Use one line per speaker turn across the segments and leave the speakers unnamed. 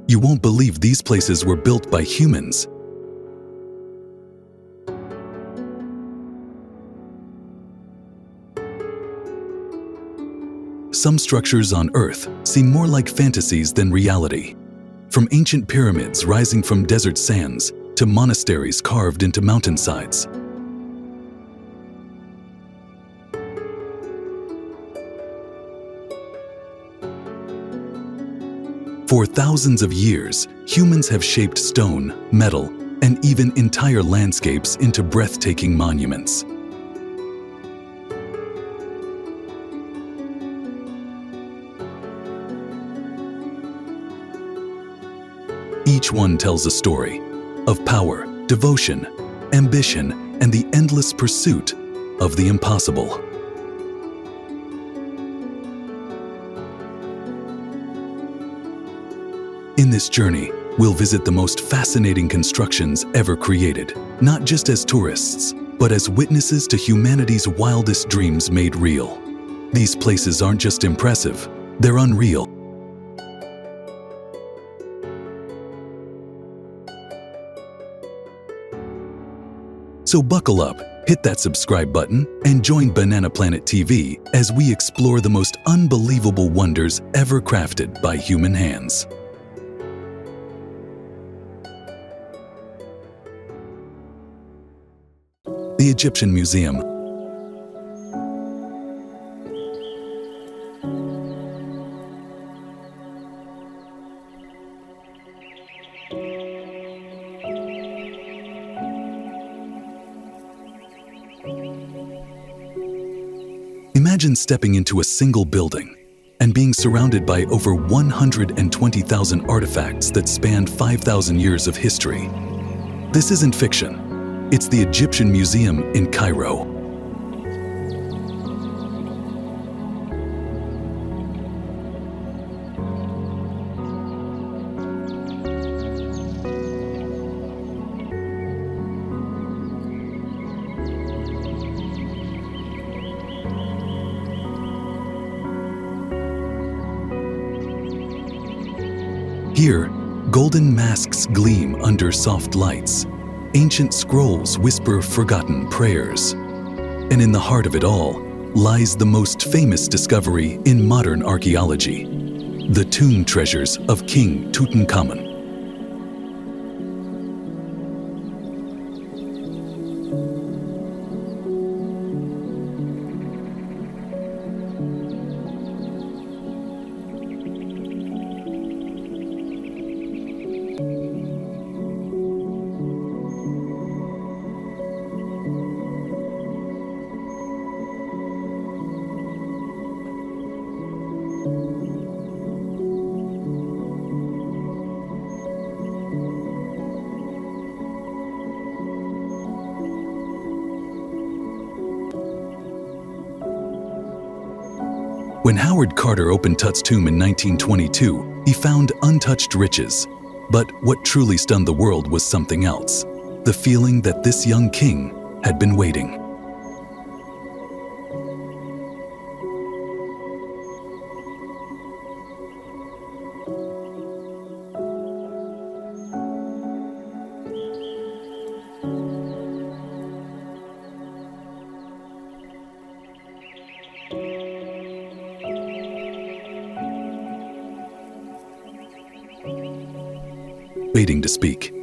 You won't believe these places were built by humans. Some structures on Earth seem more like fantasies than reality. From ancient pyramids rising from desert sands to monasteries carved into mountainsides. For thousands of years, humans have shaped stone, metal, and even entire landscapes into breathtaking monuments. Each one tells a story of power, devotion, ambition, and the endless pursuit of the impossible. In this journey, we'll visit the most fascinating constructions ever created, not just as tourists, but as witnesses to humanity's wildest dreams made real. These places aren't just impressive, they're unreal. So buckle up, hit that subscribe button, and join Banana Planet TV as we explore the most unbelievable wonders ever crafted by human hands. The Egyptian Museum. Imagine stepping into a single building and being surrounded by over 120,000 artifacts that spanned 5,000 years of history. This isn't fiction. It's the Egyptian Museum in Cairo. Here, golden masks gleam under soft lights. Ancient scrolls whisper forgotten prayers. And in the heart of it all lies the most famous discovery in modern archaeology, the tomb treasures of King Tutankhamun. When Howard Carter opened Tut's tomb in 1922, he found untouched riches. But what truly stunned the world was something else, the feeling that this young king had been waiting. Waiting to speak.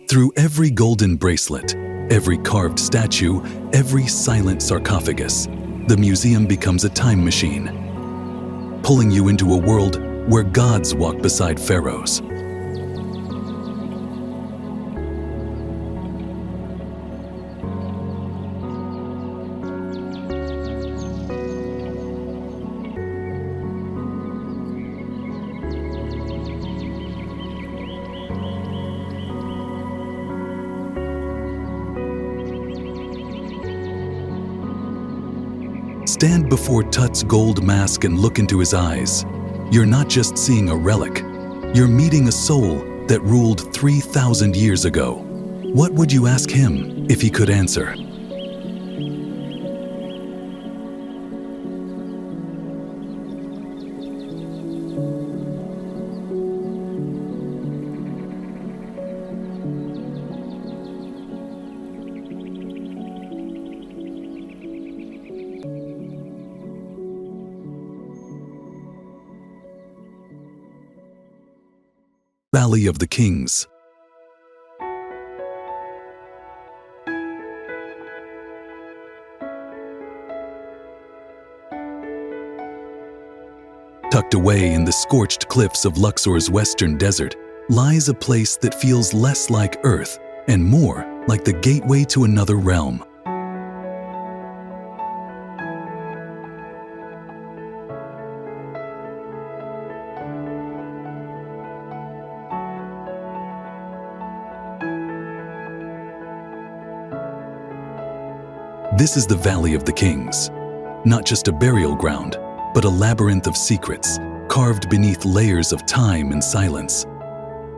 Through every golden bracelet, every carved statue, every silent sarcophagus, the museum becomes a time machine, pulling you into a world where gods walk beside pharaohs. Stand before Tut's gold mask and look into his eyes. You're not just seeing a relic. You're meeting a soul that ruled 3,000 years ago. What would you ask him if he could answer? Valley of the Kings. Tucked away in the scorched cliffs of Luxor's western desert lies a place that feels less like Earth and more like the gateway to another realm. This is the Valley of the Kings, not just a burial ground, but a labyrinth of secrets carved beneath layers of time and silence.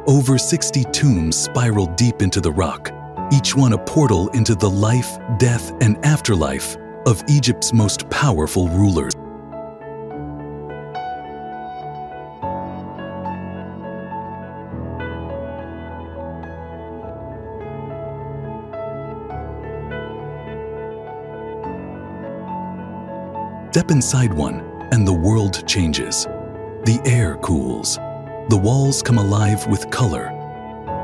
Over 60 tombs spiral deep into the rock, each one a portal into the life, death, and afterlife of Egypt's most powerful rulers. Step inside one, and the world changes. The air cools. The walls come alive with color.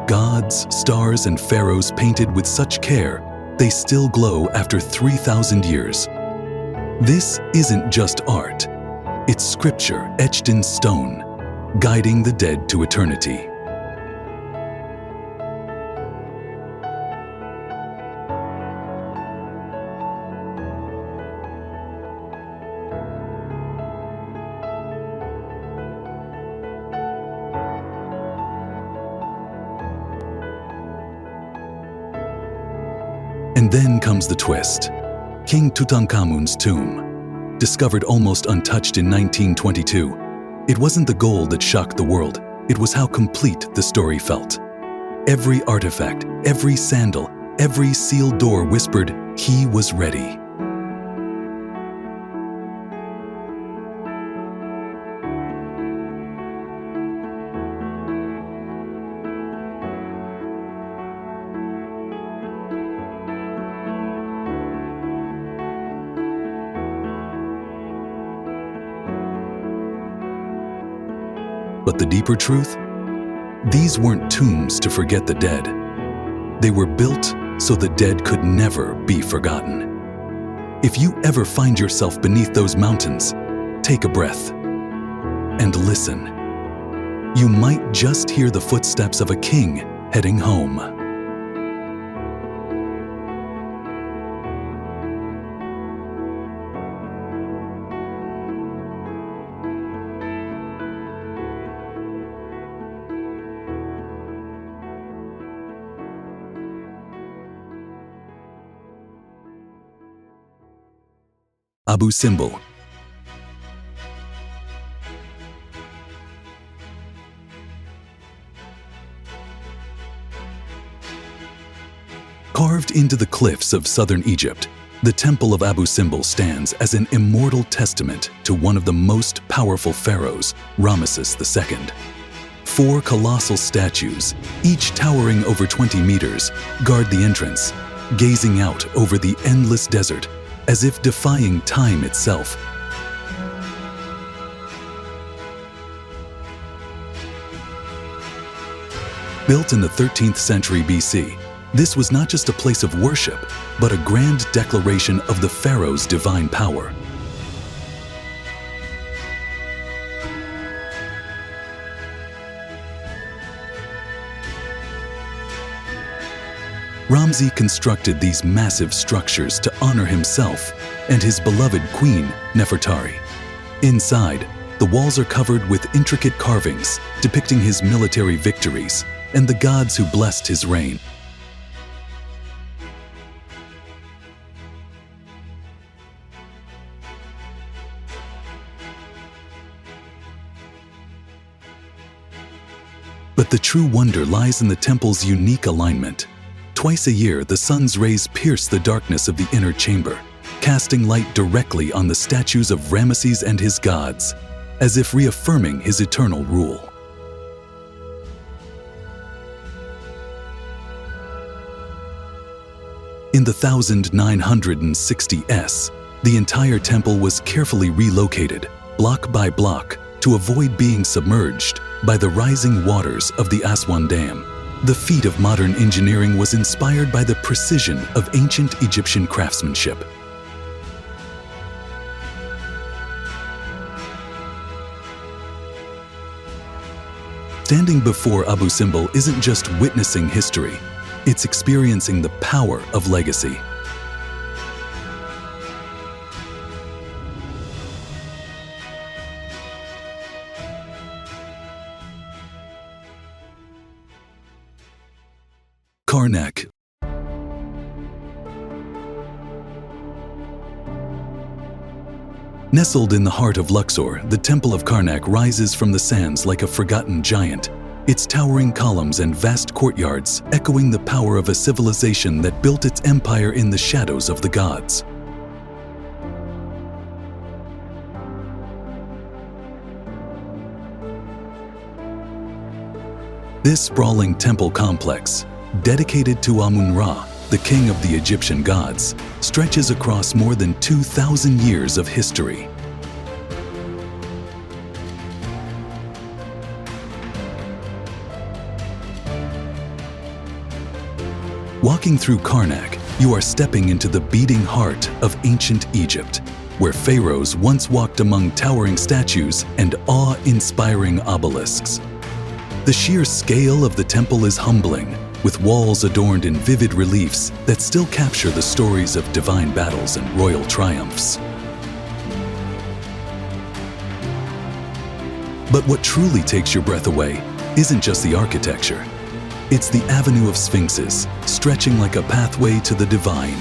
Gods, stars, and pharaohs painted with such care, they still glow after 3,000 years. This isn't just art. It's scripture etched in stone, guiding the dead to eternity. And then comes the twist. King Tutankhamun's tomb. Discovered almost untouched in 1922, it wasn't the gold that shocked the world, it was how complete the story felt. Every artifact, every sandal, every sealed door whispered, he was ready. But the deeper truth? These weren't tombs to forget the dead. They were built so the dead could never be forgotten. If you ever find yourself beneath those mountains, take a breath and listen. You might just hear the footsteps of a king heading home. Abu Simbel. Carved into the cliffs of southern Egypt, the Temple of Abu Simbel stands as an immortal testament to one of the most powerful pharaohs, Ramesses II. 4 colossal statues, each towering over 20 meters, guard the entrance, gazing out over the endless desert as if defying time itself. Built in the 13th century BC, this was not just a place of worship, but a grand declaration of the pharaoh's divine power. Ramses constructed these massive structures to honor himself and his beloved queen, Nefertari. Inside, the walls are covered with intricate carvings depicting his military victories and the gods who blessed his reign. But the true wonder lies in the temple's unique alignment. Twice a year, the sun's rays pierce the darkness of the inner chamber, casting light directly on the statues of Ramesses and his gods, as if reaffirming his eternal rule. In the 1960s, the entire temple was carefully relocated, block by block, to avoid being submerged, by the rising waters of the Aswan Dam. The feat of modern engineering was inspired by the precision of ancient Egyptian craftsmanship. Standing before Abu Simbel isn't just witnessing history, it's experiencing the power of legacy. Karnak. Nestled in the heart of Luxor, the Temple of Karnak rises from the sands like a forgotten giant, its towering columns and vast courtyards echoing the power of a civilization that built its empire in the shadows of the gods. This sprawling temple complex, dedicated to Amun-Ra, the king of the Egyptian gods, stretches across more than 2,000 years of history. Walking through Karnak, you are stepping into the beating heart of ancient Egypt, where pharaohs once walked among towering statues and awe-inspiring obelisks. The sheer scale of the temple is humbling, with walls adorned in vivid reliefs that still capture the stories of divine battles and royal triumphs. But what truly takes your breath away isn't just the architecture. It's the avenue of sphinxes, stretching like a pathway to the divine.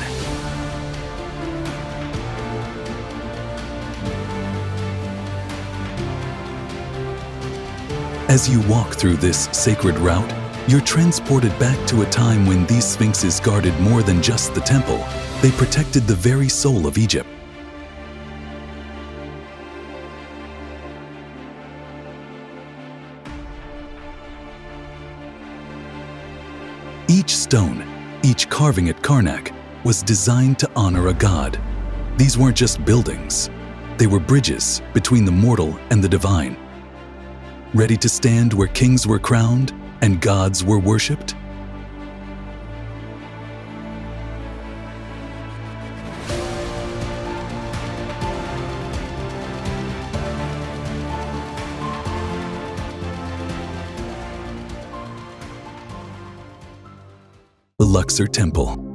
As you walk through this sacred route, you're transported back to a time when these sphinxes guarded more than just the temple. They protected the very soul of Egypt. Each stone, each carving at Karnak, was designed to honor a god. These weren't just buildings. They were bridges between the mortal and the divine, ready to stand where kings were crowned and gods were worshipped. The Luxor Temple.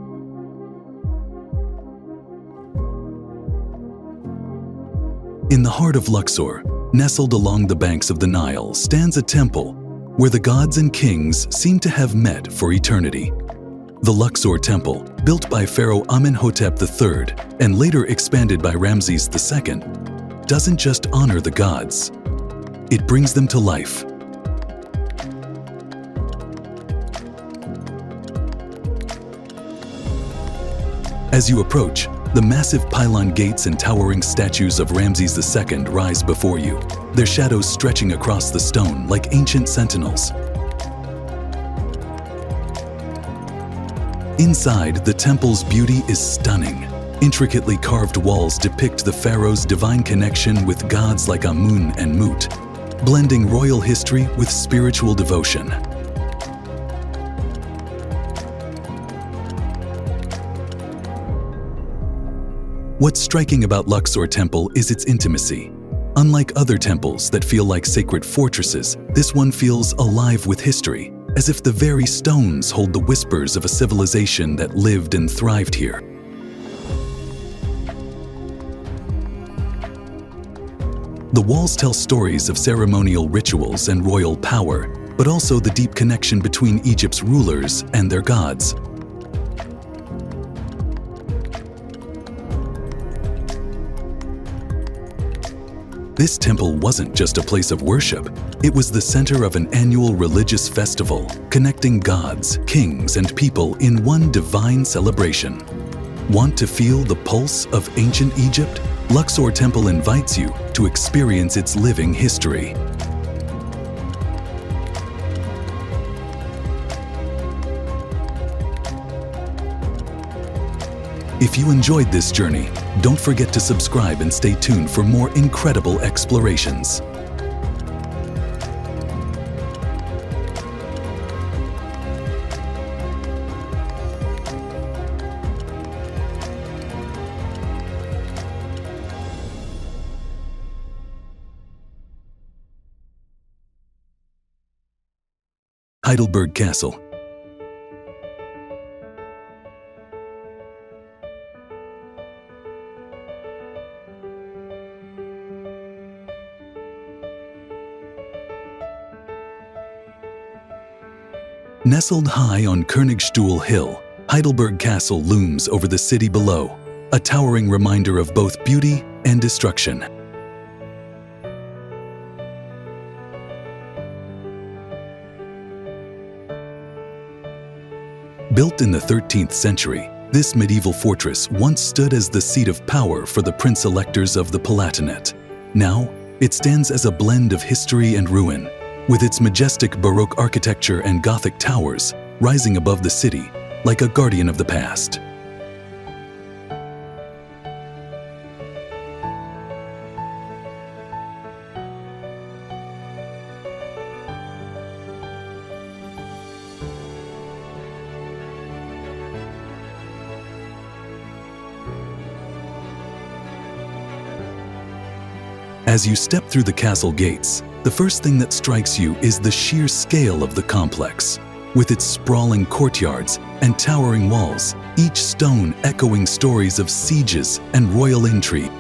In the heart of Luxor, nestled along the banks of the Nile, stands a temple where the gods and kings seem to have met for eternity. The Luxor Temple, built by Pharaoh Amenhotep III and later expanded by Ramses II, doesn't just honor the gods, it brings them to life. As you approach, the massive pylon gates and towering statues of Ramses II rise before you, their shadows stretching across the stone like ancient sentinels. Inside, the temple's beauty is stunning. Intricately carved walls depict the pharaoh's divine connection with gods like Amun and Mut, blending royal history with spiritual devotion. What's striking about Luxor Temple is its intimacy. Unlike other temples that feel like sacred fortresses, this one feels alive with history, as if the very stones hold the whispers of a civilization that lived and thrived here. The walls tell stories of ceremonial rituals and royal power, but also the deep connection between Egypt's rulers and their gods. This temple wasn't just a place of worship, it was the center of an annual religious festival, connecting gods, kings, and people in one divine celebration. Want to feel the pulse of ancient Egypt? Luxor Temple invites you to experience its living history. If you enjoyed this journey, don't forget to subscribe and stay tuned for more incredible explorations. Heidelberg Castle. Nestled high on Königstuhl Hill, Heidelberg Castle looms over the city below, a towering reminder of both beauty and destruction. Built in the 13th century, this medieval fortress once stood as the seat of power for the prince-electors of the Palatinate. Now, it stands as a blend of history and ruin, with its majestic Baroque architecture and Gothic towers rising above the city like a guardian of the past. As you step through the castle gates, the first thing that strikes you is the sheer scale of the complex. With its sprawling courtyards and towering walls, each stone echoing stories of sieges and royal intrigue.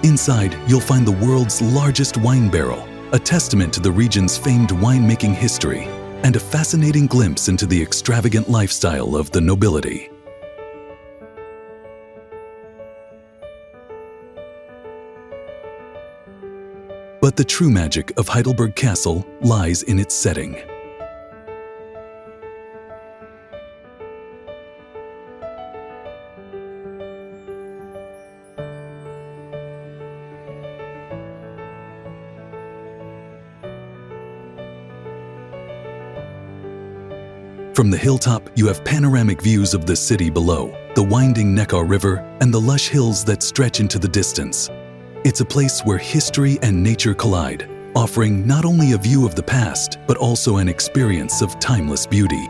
Inside, you'll find the world's largest wine barrel, a testament to the region's famed winemaking history, and a fascinating glimpse into the extravagant lifestyle of the nobility. But the true magic of Heidelberg Castle lies in its setting. From the hilltop, you have panoramic views of the city below, the winding Neckar River, and the lush hills that stretch into the distance. It's a place where history and nature collide, offering not only a view of the past, but also an experience of timeless beauty.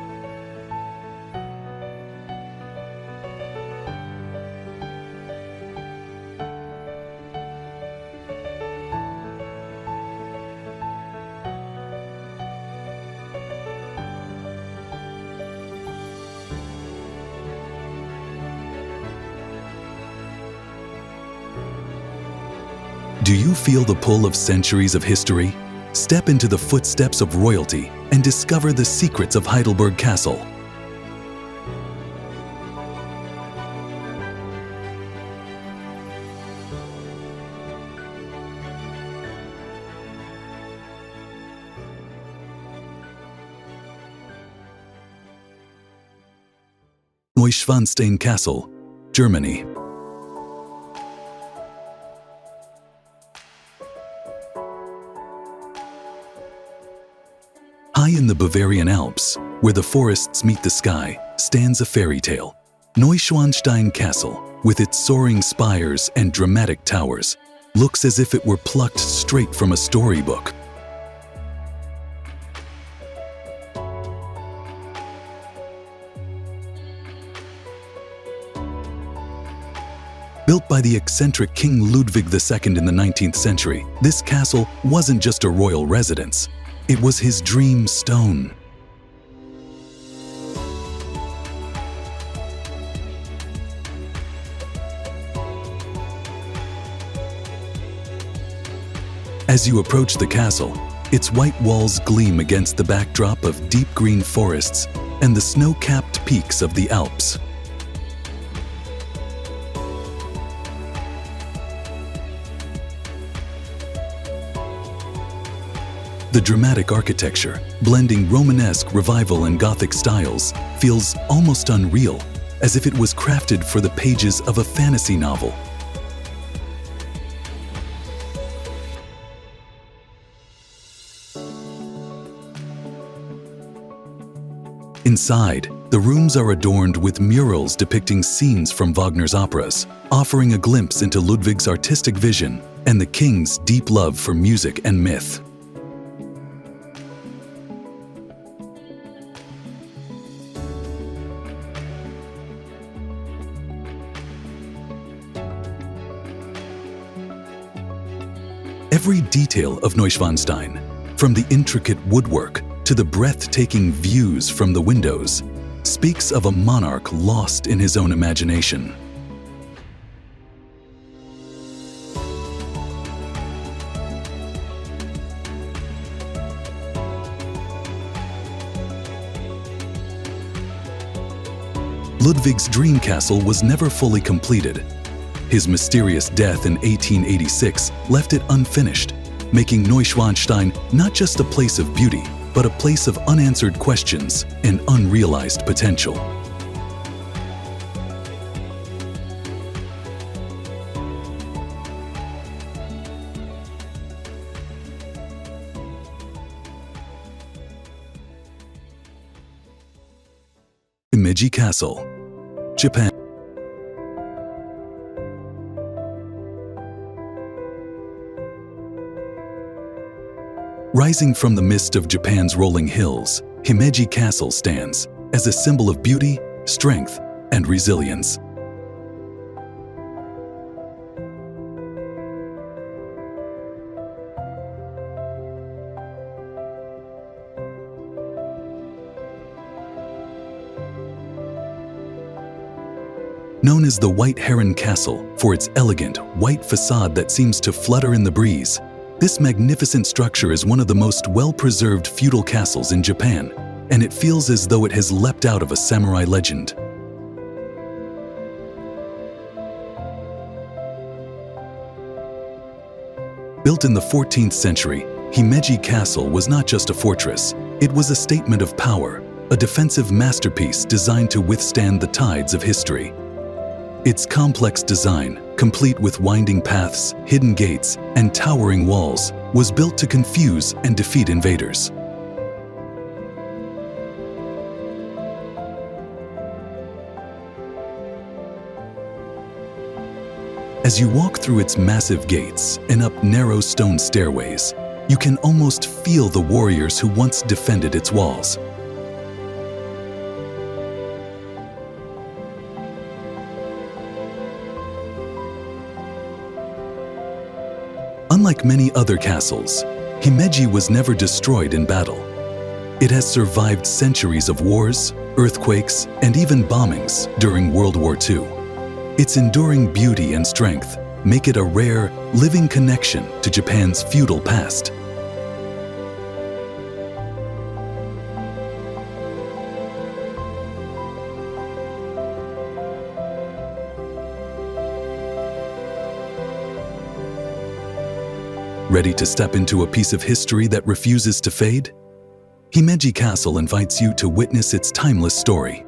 Do you feel the pull of centuries of history? Step into the footsteps of royalty and discover the secrets of Heidelberg Castle. Neuschwanstein Castle, Germany. High in the Bavarian Alps, where the forests meet the sky, stands a fairy tale. Neuschwanstein Castle, with its soaring spires and dramatic towers, looks as if it were plucked straight from a storybook. Built by the eccentric King Ludwig II in the 19th century, this castle wasn't just a royal residence. It was his dream stone. As you approach the castle, its white walls gleam against the backdrop of deep green forests and the snow-capped peaks of the Alps. The dramatic architecture, blending Romanesque, Revival, and Gothic styles, feels almost unreal, as if it was crafted for the pages of a fantasy novel. Inside, the rooms are adorned with murals depicting scenes from Wagner's operas, offering a glimpse into Ludwig's artistic vision and the king's deep love for music and myth. Every detail of Neuschwanstein, from the intricate woodwork to the breathtaking views from the windows, speaks of a monarch lost in his own imagination. Ludwig's dream castle was never fully completed. His mysterious death in 1886 left it unfinished, making Neuschwanstein not just a place of beauty, but a place of unanswered questions and unrealized potential. Himeji Castle, Japan. Rising from the mist of Japan's rolling hills, Himeji Castle stands as a symbol of beauty, strength, and resilience. Known as the White Heron Castle for its elegant, white facade that seems to flutter in the breeze, this magnificent structure is one of the most well-preserved feudal castles in Japan, and it feels as though it has leapt out of a samurai legend. Built in the 14th century, Himeji Castle was not just a fortress, it was a statement of power, a defensive masterpiece designed to withstand the tides of history. Its complex design, complete with winding paths, hidden gates, and towering walls, was built to confuse and defeat invaders. As you walk through its massive gates and up narrow stone stairways, you can almost feel the warriors who once defended its walls. Unlike many other castles, Himeji was never destroyed in battle. It has survived centuries of wars, earthquakes, and even bombings during World War II. Its enduring beauty and strength make it a rare, living connection to Japan's feudal past. Ready to step into a piece of history that refuses to fade? Himeji Castle invites you to witness its timeless story.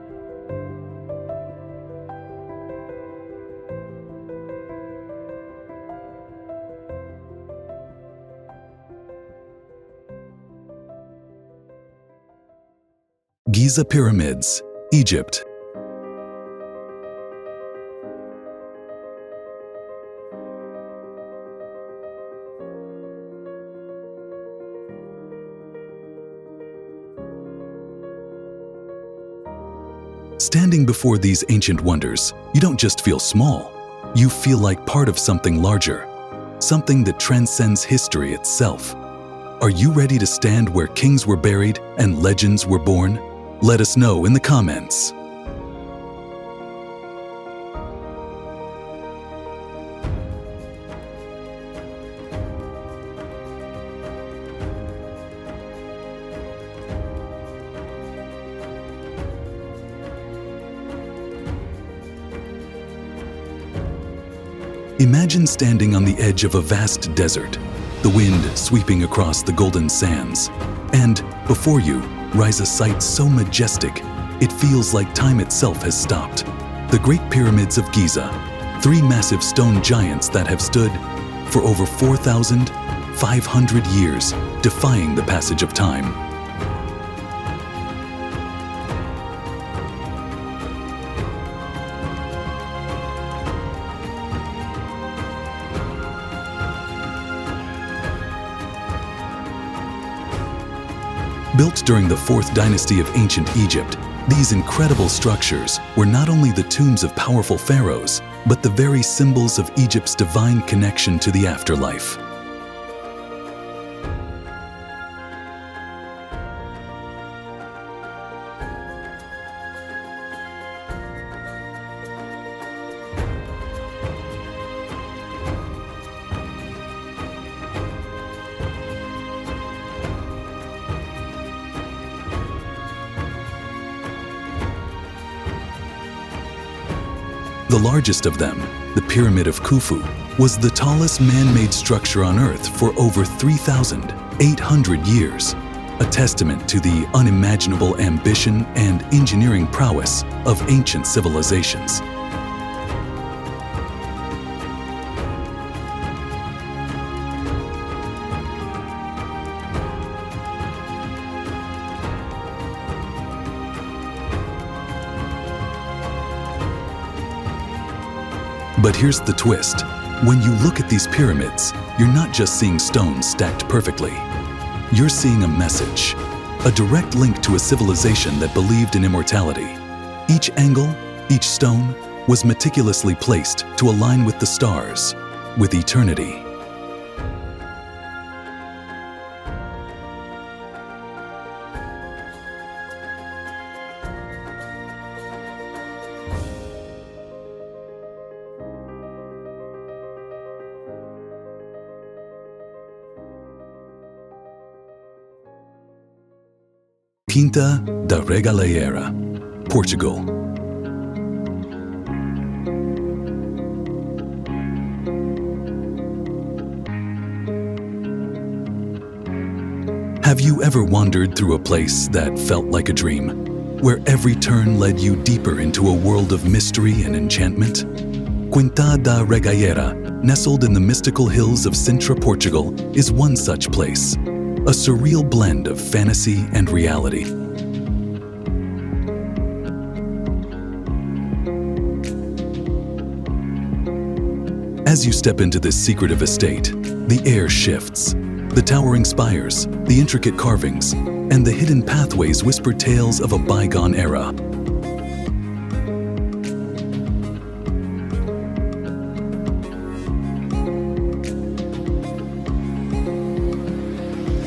Giza Pyramids, Egypt. Standing before these ancient wonders, you don't just feel small, you feel like part of something larger, something that transcends history itself. Are you ready to stand where kings were buried and legends were born? Let us know in the comments. Imagine standing on the edge of a vast desert, the wind sweeping across the golden sands, and before you rise a sight so majestic, it feels like time itself has stopped. The Great Pyramids of Giza, three massive stone giants that have stood for over 4,500 years, defying the passage of time. Built during the 4th dynasty of ancient Egypt, these incredible structures were not only the tombs of powerful pharaohs, but the very symbols of Egypt's divine connection to the afterlife. The largest of them, the Pyramid of Khufu, was the tallest man-made structure on Earth for over 3,800 years, a testament to the unimaginable ambition and engineering prowess of ancient civilizations. But here's the twist. When you look at these pyramids, you're not just seeing stones stacked perfectly. You're seeing a message, a direct link to a civilization that believed in immortality. Each angle, each stone, was meticulously placed to align with the stars, with eternity. Quinta da Regueira, Portugal. Have you ever wandered through a place that felt like a dream, where every turn led you deeper into a world of mystery and enchantment? Quinta da Regueira, nestled in the mystical hills of Sintra, Portugal, is one such place. A surreal blend of fantasy and reality. As you step into this secretive estate, the air shifts. The towering spires, the intricate carvings, and the hidden pathways whisper tales of a bygone era.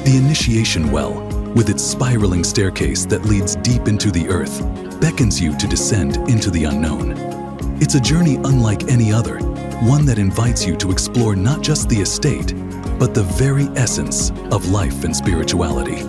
The initiation well, with its spiraling staircase that leads deep into the earth, beckons you to descend into the unknown. It's a journey unlike any other, one that invites you to explore not just the estate, but the very essence of life and spirituality.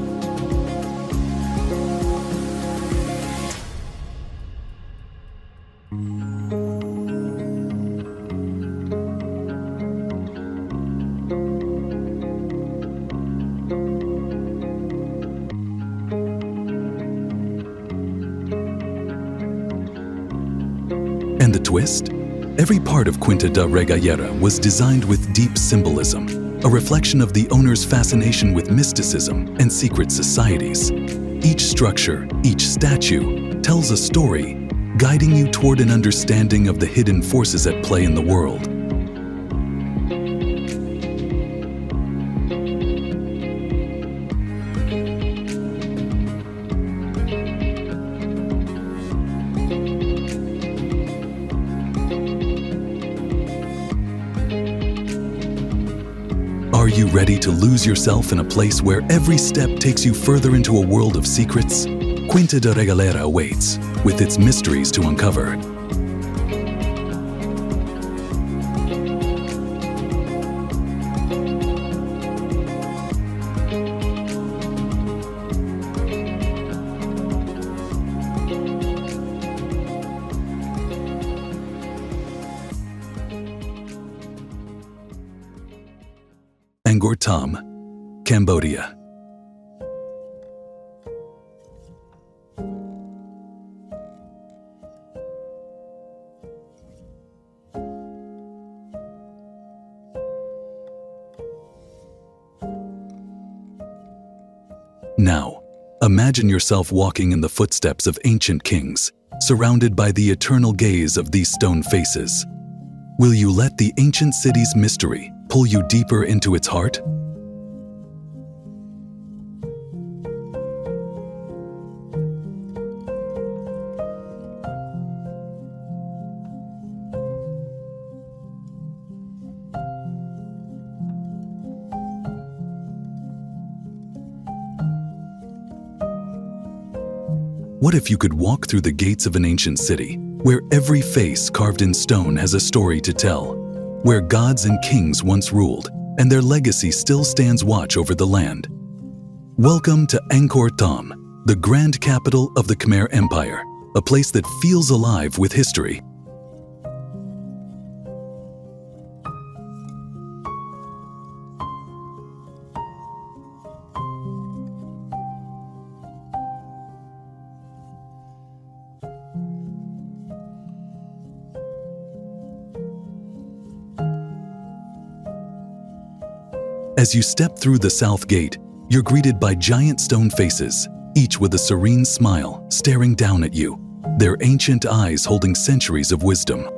And the twist? Every part of Quinta da Regueira was designed with deep symbolism, a reflection of the owner's fascination with mysticism and secret societies. Each structure, each statue, tells a story, guiding you toward an understanding of the hidden forces at play in the world. Are you ready to lose yourself in a place where every step takes you further into a world of secrets? Quinta da Regueira awaits, with its mysteries to uncover. Angkor Thom, Cambodia. Now, imagine yourself walking in the footsteps of ancient kings, surrounded by the eternal gaze of these stone faces. Will you let the ancient city's mystery pull you deeper into its heart? What if you could walk through the gates of an ancient city, where every face carved in stone has a story to tell, where gods and kings once ruled, and their legacy still stands watch over the land? Welcome to Angkor Thom, the grand capital of the Khmer Empire, a place that feels alive with history. As you step through the south gate, you're greeted by giant stone faces, each with a serene smile staring down at you, their ancient eyes holding centuries of wisdom.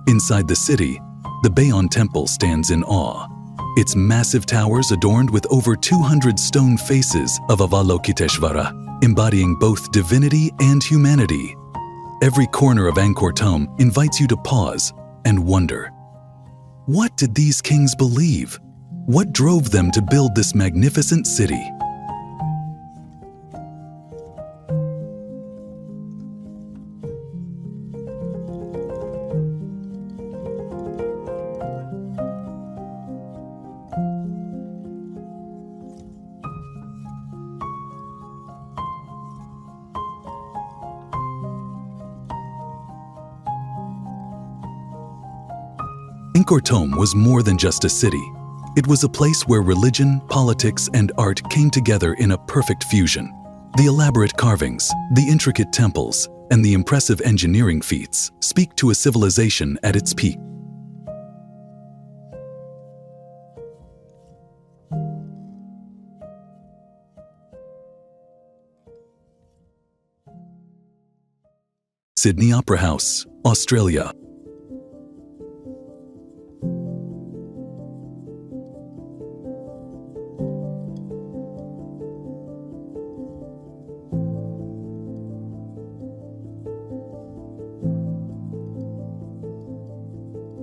Inside the city, the Pantheon Temple stands in awe. Its massive towers adorned with over 200 stone faces of Avalokiteshvara, embodying both divinity and humanity. Every corner of Angkor Thom invites you to pause and wonder. What did these kings believe? What drove them to build this magnificent city? Angkor Thom was more than just a city. It was a place where religion, politics, and art came together in a perfect fusion. The elaborate carvings, the intricate temples, and the impressive engineering feats speak to a civilization at its peak. Sydney Opera House, Australia.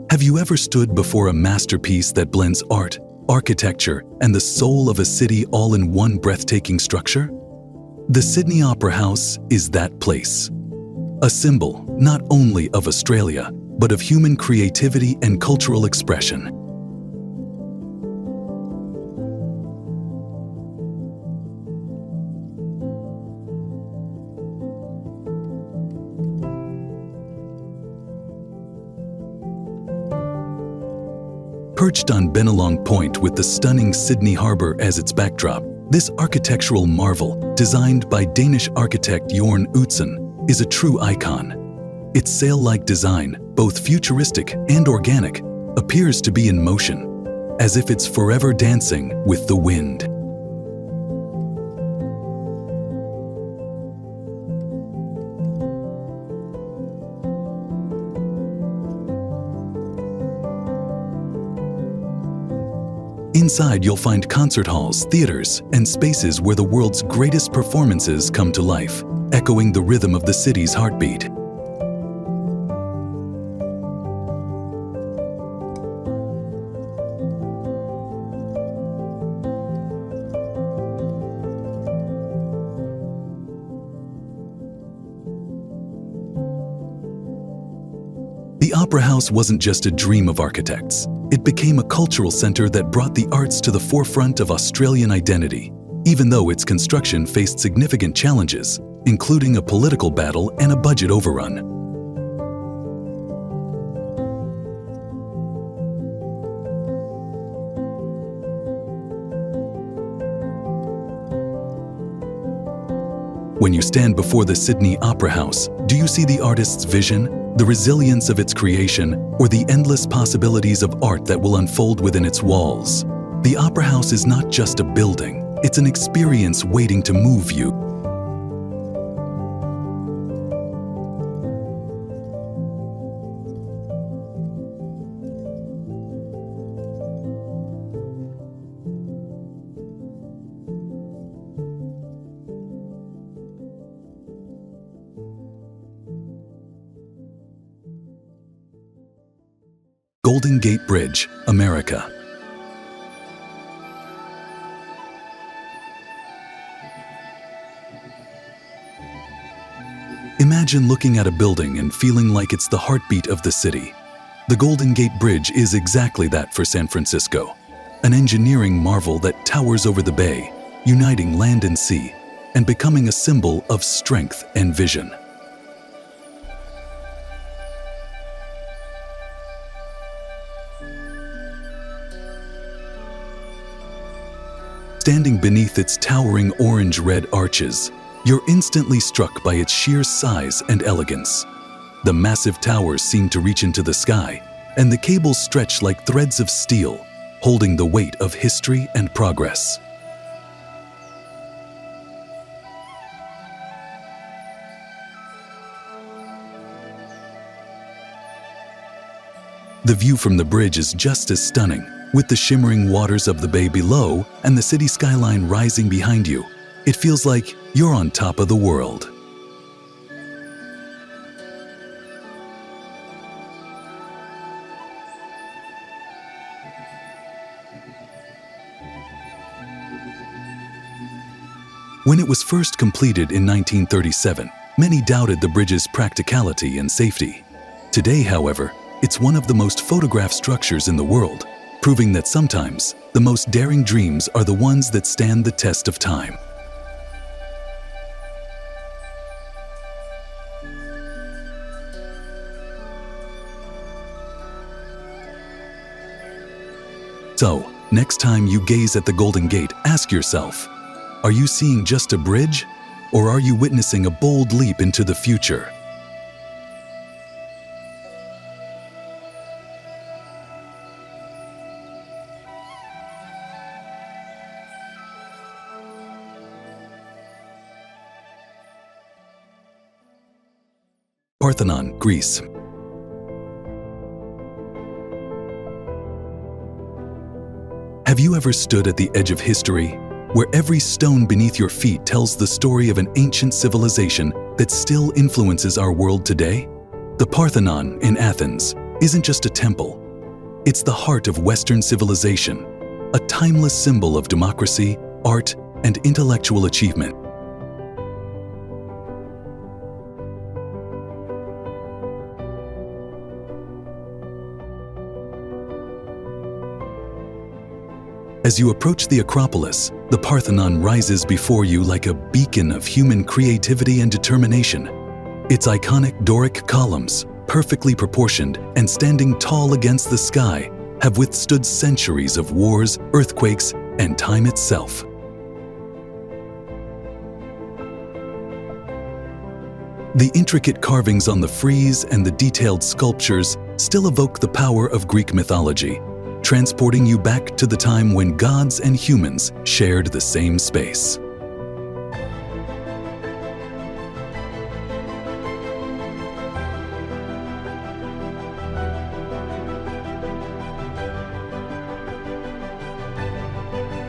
Have you ever stood before a masterpiece that blends art, architecture, and the soul of a city all in one breathtaking structure? The Sydney Opera House is that place. A symbol not only of Australia, but of human creativity and cultural expression. Perched on Bennelong Point with the stunning Sydney Harbour as its backdrop, this architectural marvel, designed by Danish architect Jorn Utzon, is a true icon. Its sail-like design, both futuristic and organic, appears to be in motion, as if it's forever dancing with the wind. Inside, you'll find concert halls, theaters, and spaces where the world's greatest performances come to life, echoing the rhythm of the city's heartbeat. The Opera House wasn't just a dream of architects. It became a cultural center that brought the arts to the forefront of Australian identity, even though its construction faced significant challenges, including a political battle and a budget overrun. When you stand before the Sydney Opera House, do you see the artist's vision, the resilience of its creation, or the endless possibilities of art that will unfold within its walls? The Opera House is not just a building, it's an experience waiting to move you. Golden Gate Bridge, America. Imagine looking at a building and feeling like it's the heartbeat of the city. The Golden Gate Bridge is exactly that for San Francisco, an engineering marvel that towers over the bay, uniting land and sea, and becoming a symbol of strength and vision. Standing beneath its towering orange-red arches, you're instantly struck by its sheer size and elegance. The massive towers seem to reach into the sky, and the cables stretch like threads of steel, holding the weight of history and progress. The view from the bridge is just as stunning, with the shimmering waters of the bay below and the city skyline rising behind you. It feels like you're on top of the world. When it was first completed in 1937, many doubted the bridge's practicality and safety. Today, however, it's one of the most photographed structures in the world, proving that sometimes the most daring dreams are the ones that stand the test of time. So, next time you gaze at the Golden Gate, ask yourself, are you seeing just a bridge, or are you witnessing a bold leap into the future? Parthenon, Greece. Have you ever stood at the edge of history, where every stone beneath your feet tells the story of an ancient civilization that still influences our world today? The Parthenon in Athens isn't just a temple. It's the heart of Western civilization, a timeless symbol of democracy, art, and intellectual achievement. As you approach the Acropolis, the Parthenon rises before you like a beacon of human creativity and determination. Its iconic Doric columns, perfectly proportioned and standing tall against the sky, have withstood centuries of wars, earthquakes, and time itself. The intricate carvings on the frieze and the detailed sculptures still evoke the power of Greek mythology, transporting you back to the time when gods and humans shared the same space.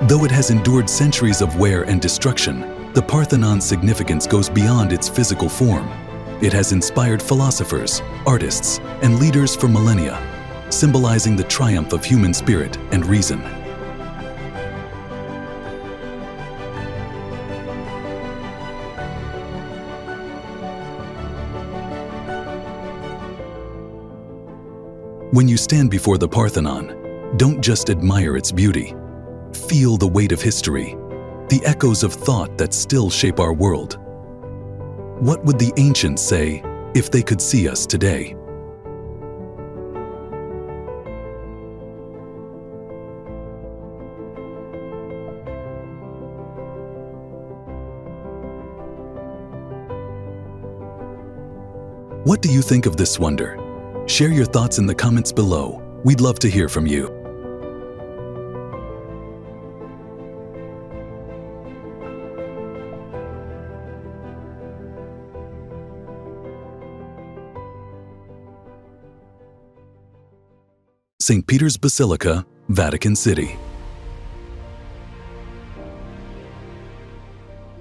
Though it has endured centuries of wear and destruction, the Parthenon's significance goes beyond its physical form. It has inspired philosophers, artists, and leaders for millennia, symbolizing the triumph of human spirit and reason. When you stand before the Parthenon, don't just admire its beauty. Feel the weight of history, the echoes of thought that still shape our world. What would the ancients say if they could see us today? What do you think of this wonder? Share your thoughts in the comments below. We'd love to hear from you. St. Peters Basilica, Vatican City.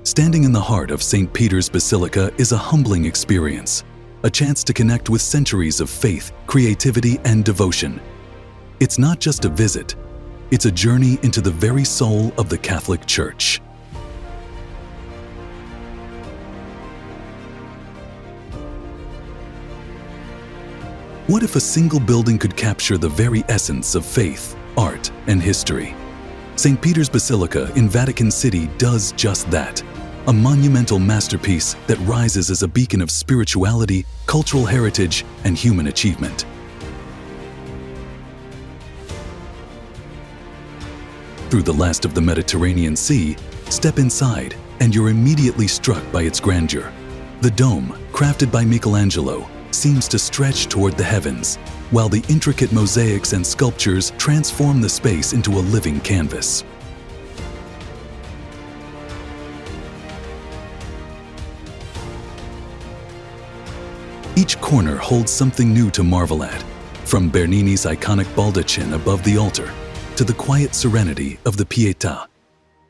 Standing in the heart of St. Peter's Basilica is a humbling experience, a chance to connect with centuries of faith, creativity, and devotion. It's not just a visit, it's a journey into the very soul of the Catholic Church. What if a single building could capture the very essence of faith, art, and history? St. Peter's Basilica in Vatican City does just that. A monumental masterpiece that rises as a beacon of spirituality, cultural heritage, and human achievement. through the last of the Mediterranean Sea, step inside and you're immediately struck by its grandeur. The dome, crafted by Michelangelo, seems to stretch toward the heavens, while the intricate mosaics and sculptures transform the space into a living canvas. Each corner holds something new to marvel at, from Bernini's iconic baldachin above the altar to the quiet serenity of the Pietà.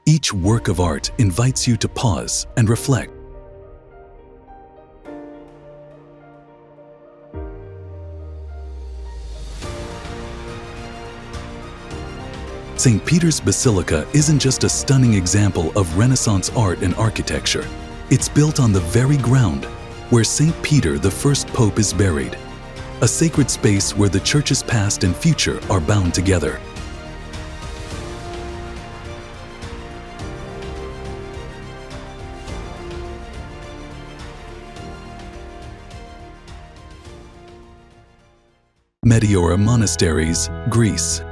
Each work of art invites you to pause and reflect. St. Peters Basilica isn't just a stunning example of Renaissance art and architecture. It's built on the very ground where St. Peter, the first pope, is buried, a sacred space where the Church's past and future are bound together. Mediora Monasteries, Greece.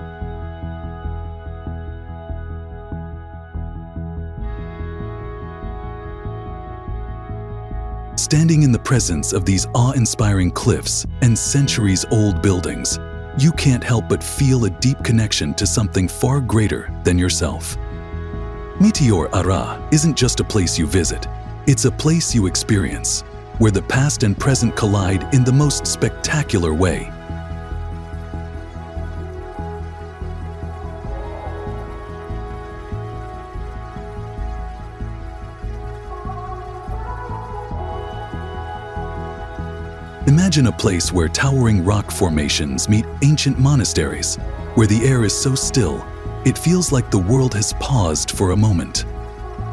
Standing in the presence of these awe-inspiring cliffs and centuries-old buildings, you can't help but feel a deep connection to something far greater than yourself. Mediora isn't just a place you visit, it's a place you experience, where the past and present collide in the most spectacular way. Imagine a place where towering rock formations meet ancient monasteries, where the air is so still, it feels like the world has paused for a moment.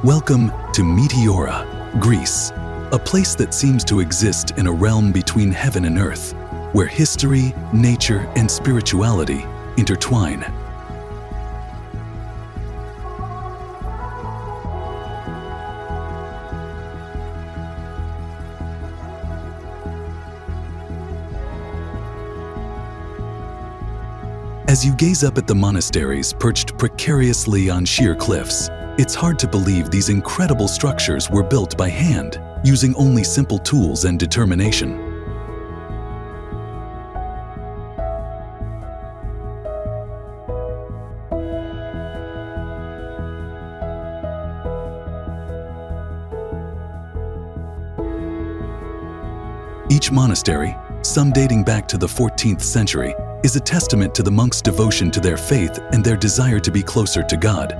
Welcome to Mediora, Greece, a place that seems to exist in a realm between heaven and earth, where history, nature, and spirituality intertwine. As you gaze up at the monasteries perched precariously on sheer cliffs, it's hard to believe these incredible structures were built by hand, using only simple tools and determination. Each monastery, some dating back to the 14th century, is a testament to the monks' devotion to their faith and their desire to be closer to God.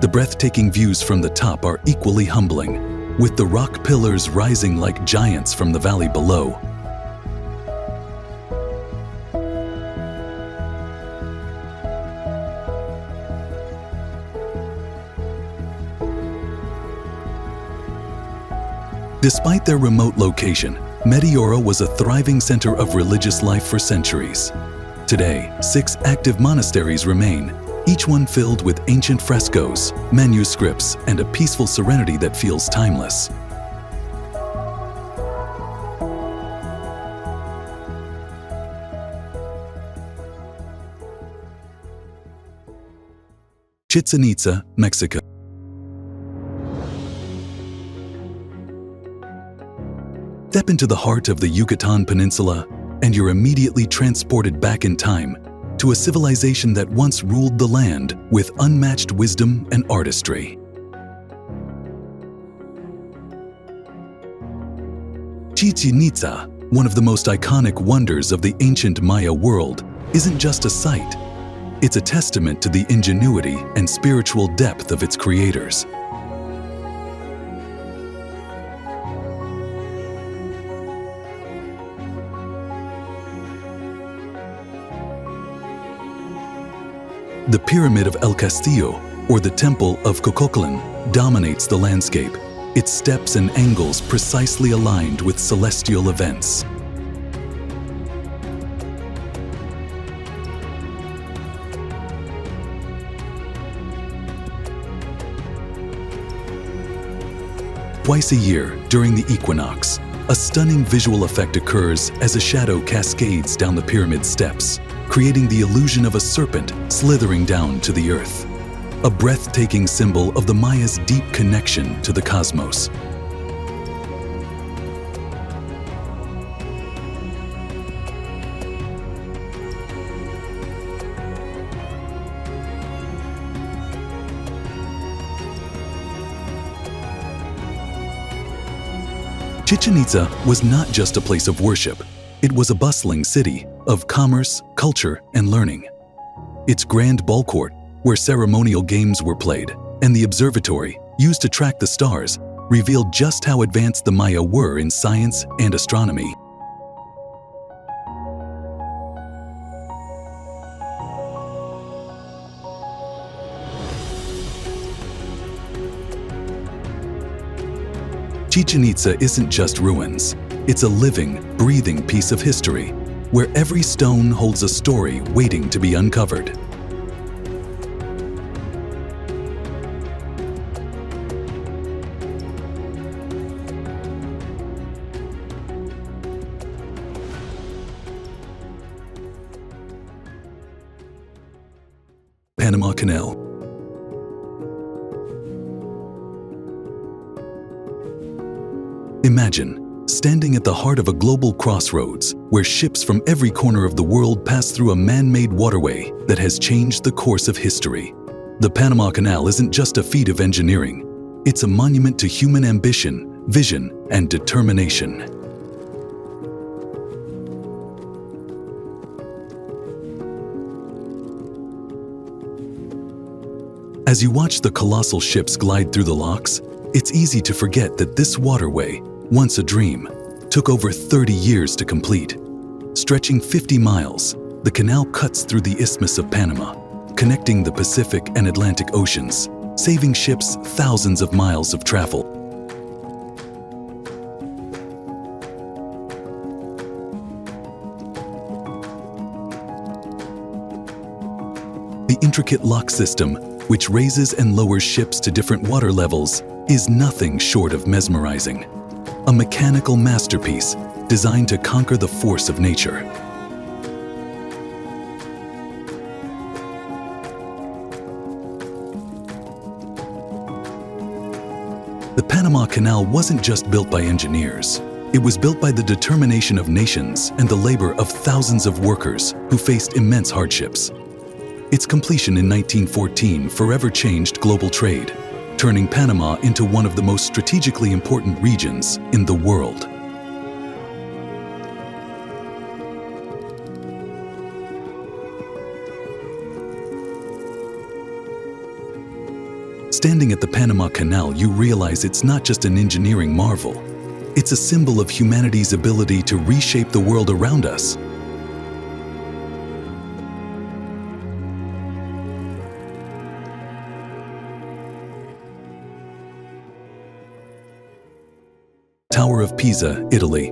The breathtaking views from the top are equally humbling, with the rock pillars rising like giants from the valley below. Despite their remote location, Mediora was a thriving center of religious life for centuries. Today, 6 active monasteries remain, each one filled with ancient frescoes, manuscripts, and a peaceful serenity that feels timeless. Chichinita, Mexico. Step into the heart of the Yucatan Peninsula, and you're immediately transported back in time to a civilization that once ruled the land with unmatched wisdom and artistry. Chichén Itzá, one of the most iconic wonders of the ancient Maya world, isn't just a site. It's a testament to the ingenuity and spiritual depth of its creators. The Pyramid of El Castillo, or the Temple of Cococlan, dominates the landscape, its steps and angles precisely aligned with celestial events. Twice a year, during the equinox, a stunning visual effect occurs as a shadow cascades down the pyramid steps, creating the illusion of a serpent slithering down to the earth. a breathtaking symbol of the Maya's deep connection to the cosmos. Chichen Itza was not just a place of worship, it was a bustling city of commerce, culture, and learning. Its grand ball court, where ceremonial games were played, and the observatory, used to track the stars, revealed just how advanced the Maya were in science and astronomy. Chichen Itza isn't just ruins, it's a living, breathing piece of history, where every stone holds a story waiting to be uncovered. Panama Canal. Imagine standing at the heart of a global crossroads where ships from every corner of the world pass through a man-made waterway that has changed the course of history. The Panama Canal isn't just a feat of engineering, it's a monument to human ambition, vision, and determination. As you watch the colossal ships glide through the locks, it's easy to forget that this waterway, once a dream, took over 30 years to complete. Stretching 50 miles, the canal cuts through the Isthmus of Panama, connecting the Pacific and Atlantic Oceans, saving ships thousands of miles of travel. The intricate lock system, which raises and lowers ships to different water levels, is nothing short of mesmerizing. A mechanical masterpiece designed to conquer the force of nature. The Panama Canal wasn't just built by engineers. It was built by the determination of nations and the labor of thousands of workers who faced immense hardships. Its completion in 1914 forever changed global trade, turning Panama into one of the most strategically important regions in the world. Standing at the Panama Canal, you realize it's not just an engineering marvel. It's a symbol of humanity's ability to reshape the world around us. Tower of Pisa, Italy.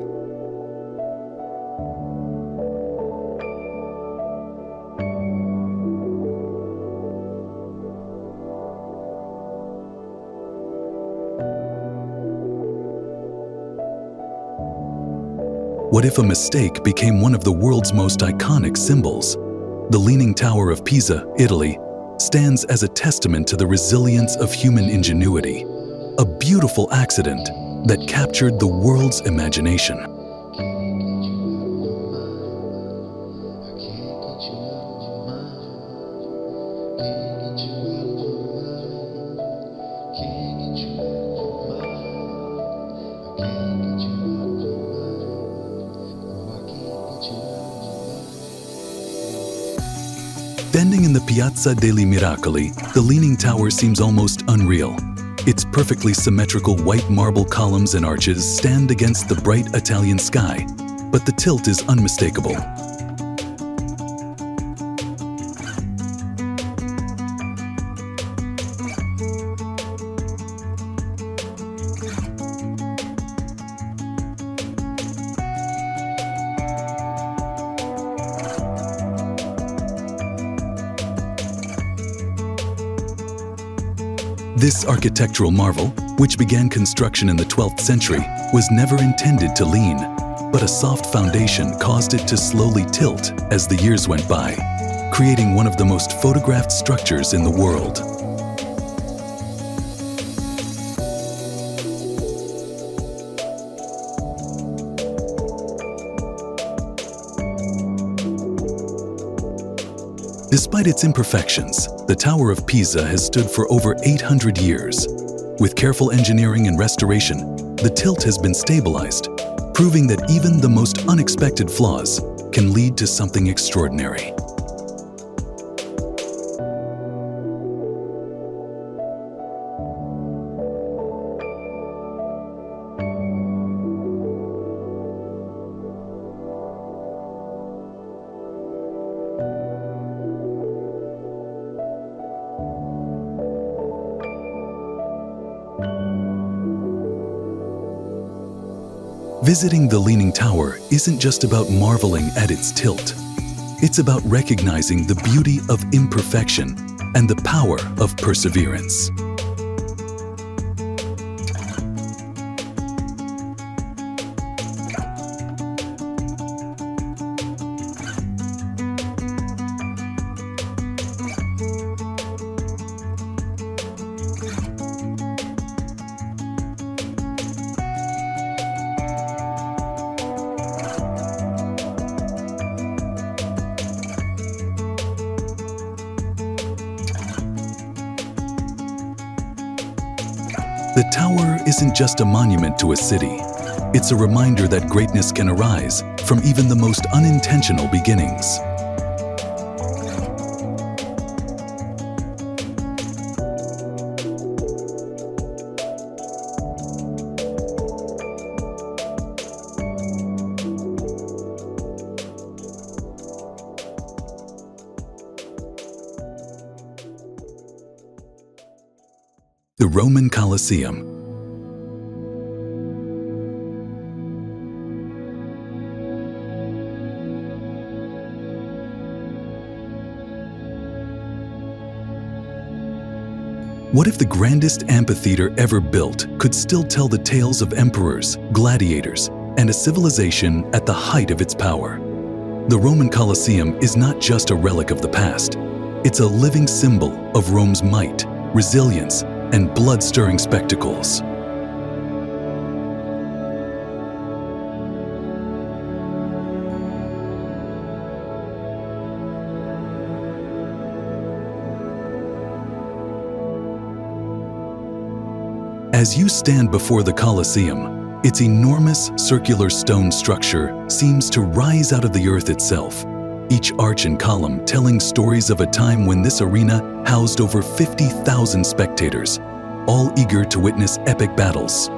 What if a mistake became one of the world's most iconic symbols? The Leaning Tower of Pisa, Italy, stands as a testament to the resilience of human ingenuity, a beautiful accident that captured the world's imagination. Standing in the Piazza dei Miracoli, the Leaning Tower seems almost unreal. Its perfectly symmetrical white marble columns and arches stand against the bright Italian sky, but the tilt is unmistakable. This architectural marvel, which began construction in the 12th century, was never intended to lean, but a soft foundation caused it to slowly tilt as the years went by, creating one of the most photographed structures in the world. Despite its imperfections, the Tower of Pisa has stood for over 800 years. With careful engineering and restoration, the tilt has been stabilized, proving that even the most unexpected flaws can lead to something extraordinary. Visiting the Leaning Tower isn't just about marveling at its tilt. It's about recognizing the beauty of imperfection and the power of perseverance. The tower isn't just a monument to a city. It's a reminder that greatness can arise from even the most unintentional beginnings. The Roman Colosseum. What if the grandest amphitheater ever built could still tell the tales of emperors, gladiators, and a civilization at the height of its power? The Roman Colosseum is not just a relic of the past. It's a living symbol of Rome's might, resilience, and blood-stirring spectacles. As you stand before the Colosseum, its enormous circular stone structure seems to rise out of the earth itself, each arch and column telling stories of a time when this arena housed over 50,000 spectators, all eager to witness epic battles.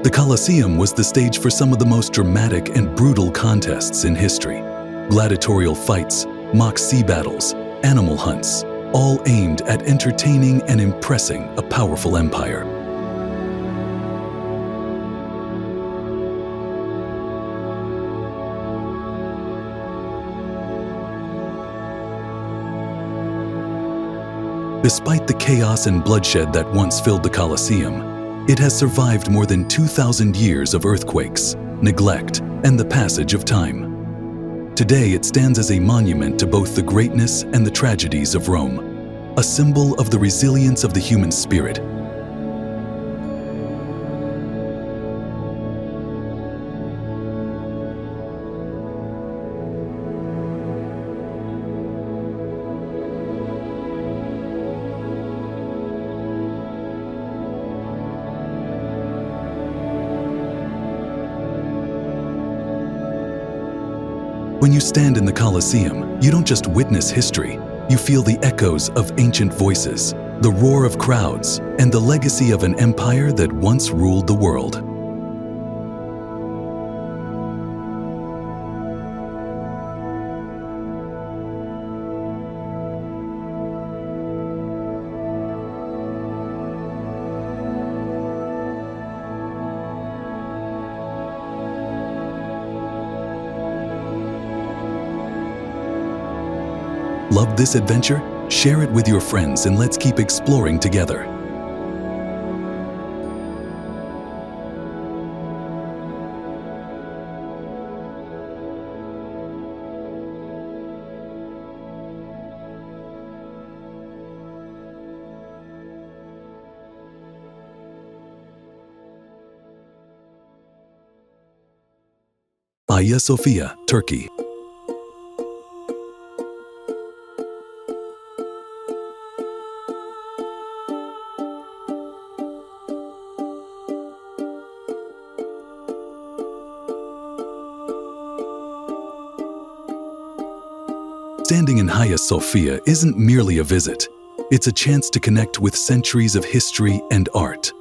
The Colosseum was the stage for some of the most dramatic and brutal contests in history. Gladiatorial fights, mock sea battles, animal hunts, all aimed at entertaining and impressing a powerful empire. Despite the chaos and bloodshed that once filled the Colosseum, it has survived more than 2,000 years of earthquakes, neglect, and the passage of time. Today it stands as a monument to both the greatness and the tragedies of Rome, a symbol of the resilience of the human spirit. When you stand in the Colosseum, you don't just witness history, you feel the echoes of ancient voices, the roar of crowds, and the legacy of an empire that once ruled the world. Love this adventure? Share it with your friends and let's keep exploring together. Hagia Sophia, Turkey. Standing in Hagia Sophia isn't merely a visit. It's a chance to connect with centuries of history and art.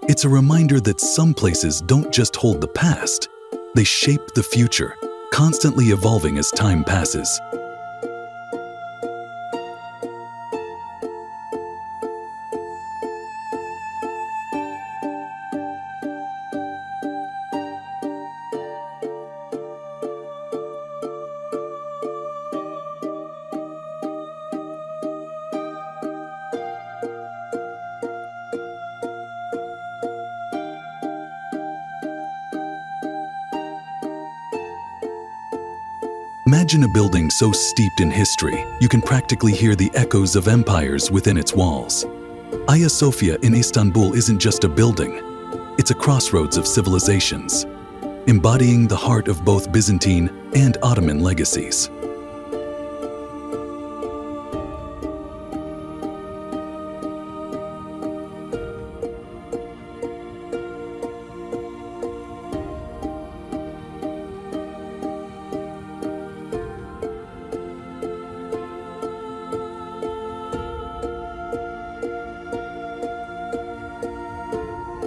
It's a reminder that some places don't just hold the past, they shape the future, constantly evolving as time passes. Imagine a building so steeped in history, you can practically hear the echoes of empires within its walls. Hagia Sophia in Istanbul isn't just a building, it's a crossroads of civilizations, embodying the heart of both Byzantine and Ottoman legacies.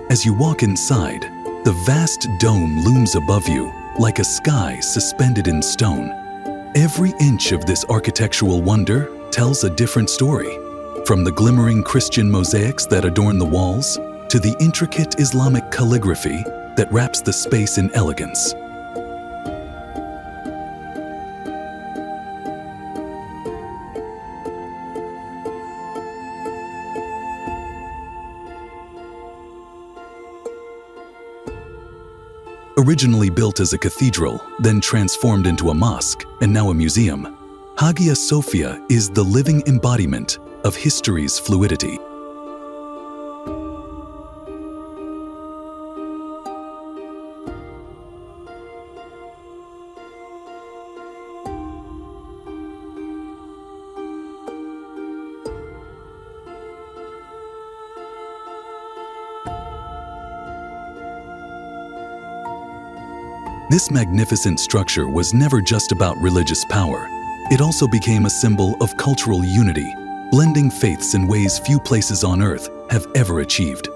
As you walk inside, the vast dome looms above you like a sky suspended in stone. Every inch of this architectural wonder tells a different story, from the glimmering Christian mosaics that adorn the walls to the intricate Islamic calligraphy that wraps the space in elegance. Originally built as a cathedral, then transformed into a mosque, and now a museum, Hagia Sophia is the living embodiment of history's fluidity. This magnificent structure was never just about religious power. It also became a symbol of cultural unity, blending faiths in ways few places on earth have ever achieved.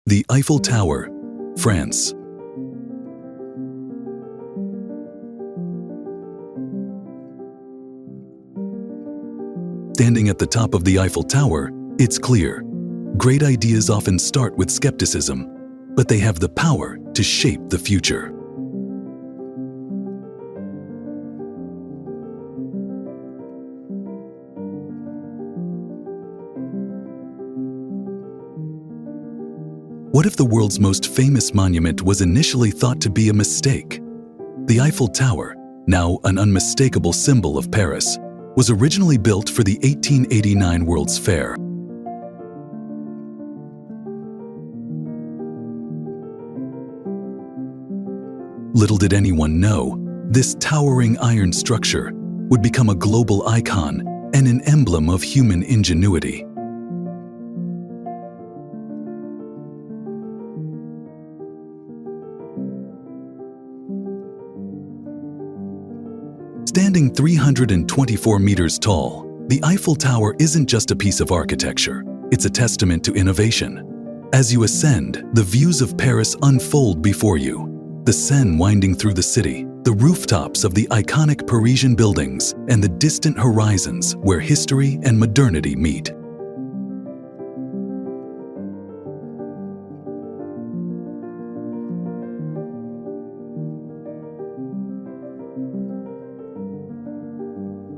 The Eiffel Tower, France. Standing at the top of the Eiffel Tower, it's clear. Great ideas often start with skepticism, but they have the power to shape the future. What if the world's most famous monument was initially thought to be a mistake? The Eiffel Tower, now an unmistakable symbol of Paris, was originally built for the 1889 World's Fair. Little did anyone know, this towering iron structure would become a global icon and an emblem of human ingenuity. Standing 324 meters tall, the Eiffel Tower isn't just a piece of architecture, it's a testament to innovation. As you ascend, the views of Paris unfold before you. The Seine winding through the city, the rooftops of the iconic Parisian buildings, and the distant horizons where history and modernity meet.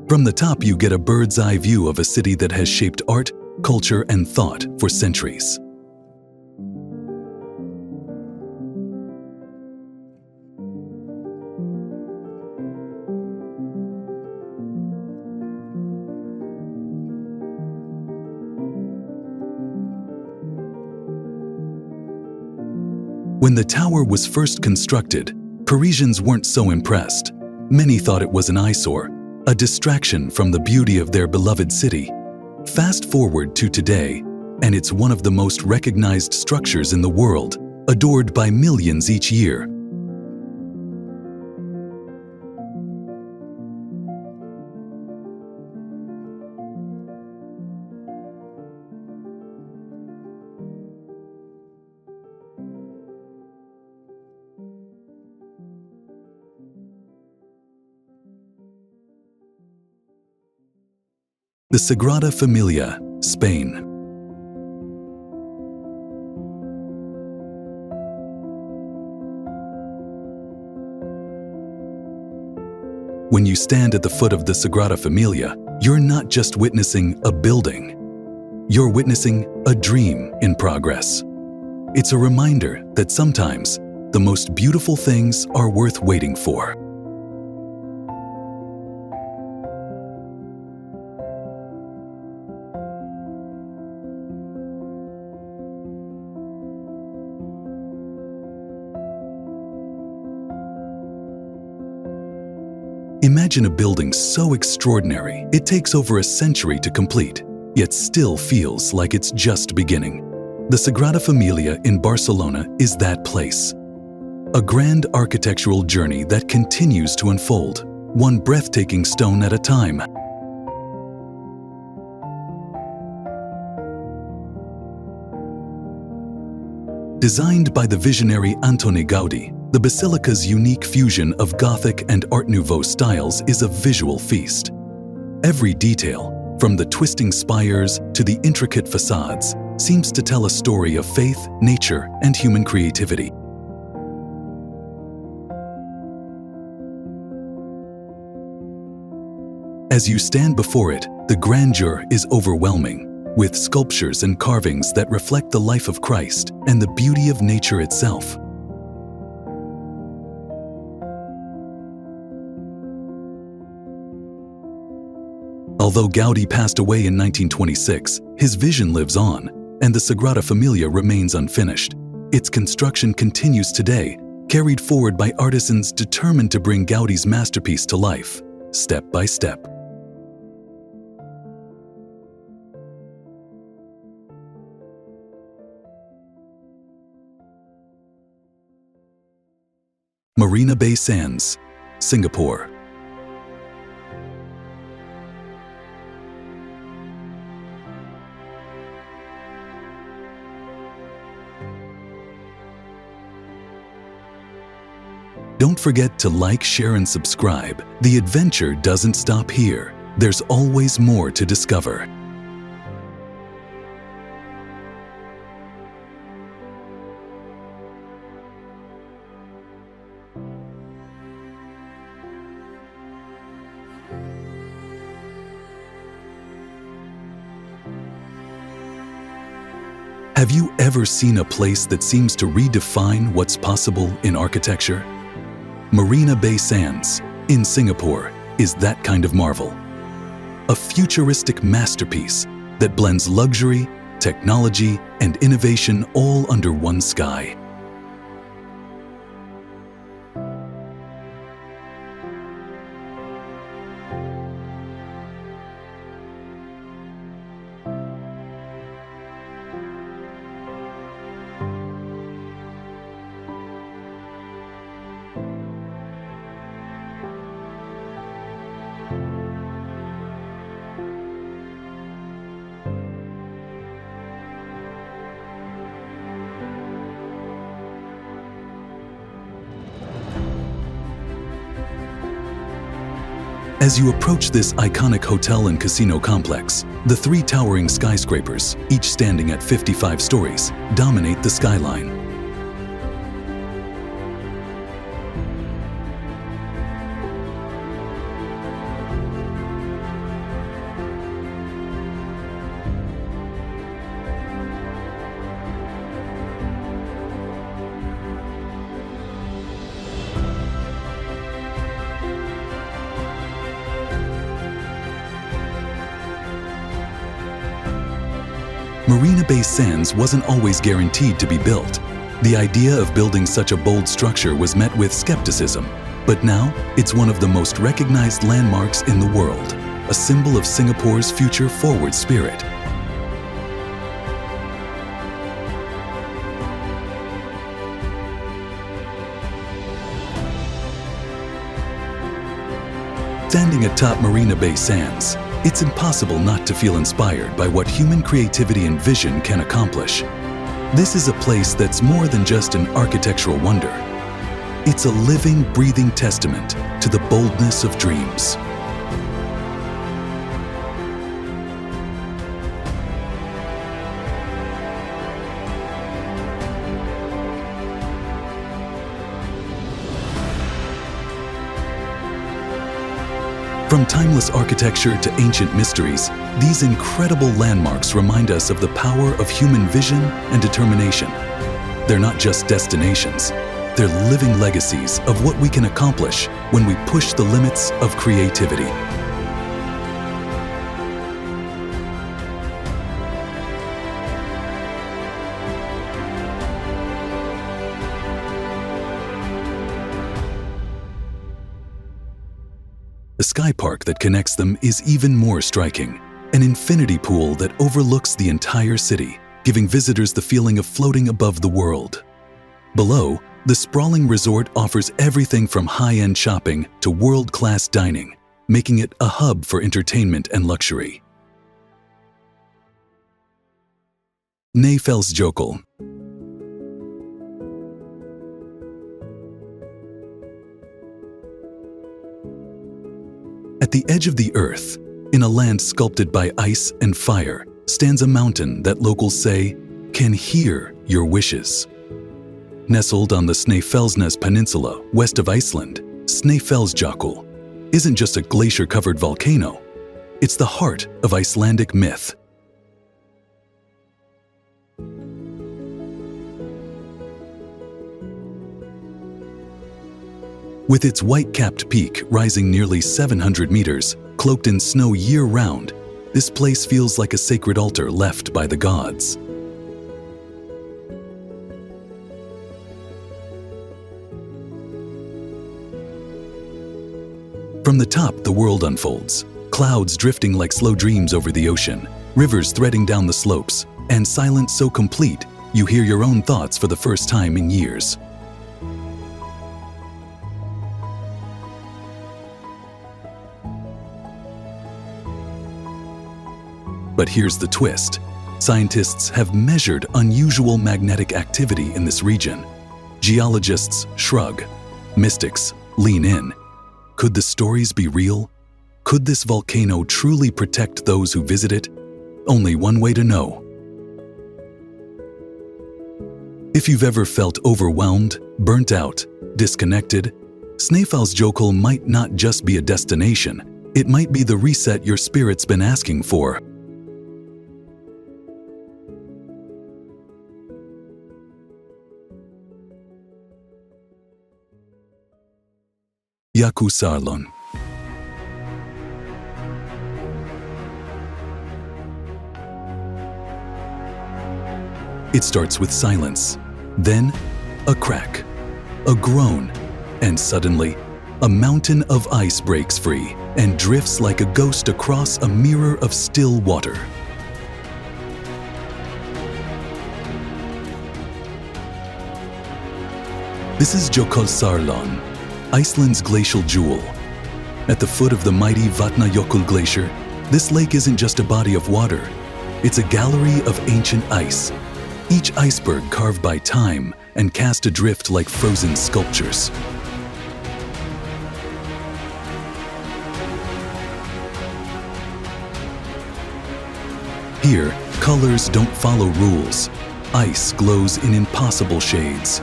From the top, you get a bird's-eye view of a city that has shaped art, culture, and thought for centuries. When the tower was first constructed, Parisians weren't so impressed. Many thought it was an eyesore, a distraction from the beauty of their beloved city. Fast forward to today, and it's one of the most recognized structures in the world, adored by millions each year. The Sagrada Familia, Spain. When you stand at the foot of the Sagrada Familia, you're not just witnessing a building. You're witnessing a dream in progress. It's a reminder that sometimes the most beautiful things are worth waiting for. Imagine a building so extraordinary it takes over a century to complete, yet still feels like it's just beginning. The Sagrada Familia in Barcelona is that place. A grand architectural journey that continues to unfold, one breathtaking stone at a time. Designed by the visionary Antoni Gaudí, the basilica's unique fusion of Gothic and Art Nouveau styles is a visual feast. Every detail, from the twisting spires to the intricate facades, seems to tell a story of faith, nature, and human creativity. As you stand before it, the grandeur is overwhelming, with sculptures and carvings that reflect the life of Christ and the beauty of nature itself. Although Gaudí passed away in 1926, his vision lives on, and the Sagrada Familia remains unfinished. Its construction continues today, carried forward by artisans determined to bring Gaudí's masterpiece to life, step by step. Marina Bay Sands, Singapore. Don't forget to like, share, and subscribe. The adventure doesn't stop here. There's always more to discover. Have you ever seen a place that seems to redefine what's possible in architecture? Marina Bay Sands, in Singapore, is that kind of marvel. A futuristic masterpiece that blends luxury, technology, and innovation all under one sky. As you approach this iconic hotel and casino complex, the three towering skyscrapers, each standing at 55 stories, dominate the skyline. Marina Bay Sands wasn't always guaranteed to be built. The idea of building such a bold structure was met with skepticism, but now it's one of the most recognized landmarks in the world, a symbol of Singapore's future-forward spirit. Standing atop Marina Bay Sands, it's impossible not to feel inspired by what human creativity and vision can accomplish. This is a place that's more than just an architectural wonder. It's a living, breathing testament to the boldness of dreams. From timeless architecture to ancient mysteries, these incredible landmarks remind us of the power of human vision and determination. They're not just destinations, they're living legacies of what we can accomplish when we push the limits of creativity. The sky park that connects them is even more striking, an infinity pool that overlooks the entire city, giving visitors the feeling of floating above the world. Below, the sprawling resort offers everything from high-end shopping to world-class dining, making it a hub for entertainment and luxury. Neefelsjokel. At the edge of the earth, in a land sculpted by ice and fire, stands a mountain that locals say can hear your wishes. Nestled on the Snæfellsnes Peninsula west of Iceland, Snæfellsjokull isn't just a glacier-covered volcano, it's the heart of Icelandic myth. With its white-capped peak rising nearly 700 meters, cloaked in snow year-round, this place feels like a sacred altar left by the gods. From the top, the world unfolds, clouds drifting like slow dreams over the ocean, rivers threading down the slopes, and silence so complete you hear your own thoughts for the first time in years. But here's the twist. Scientists have measured unusual magnetic activity in this region. Geologists shrug. Mystics lean in. Could the stories be real? Could this volcano truly protect those who visit it? Only one way to know. If you've ever felt overwhelmed, burnt out, disconnected, Snæfellsjokull might not just be a destination. It might be the reset your spirit's been asking for. Yakusarlon. It starts with silence, then a crack, a groan, and suddenly a mountain of ice breaks free and drifts like a ghost across a mirror of still water. This is Jökulsárlón, Iceland's glacial jewel. At the foot of the mighty Vatnajökull Glacier, this lake isn't just a body of water, it's a gallery of ancient ice, each iceberg carved by time and cast adrift like frozen sculptures. Here, colors don't follow rules. Ice glows in impossible shades.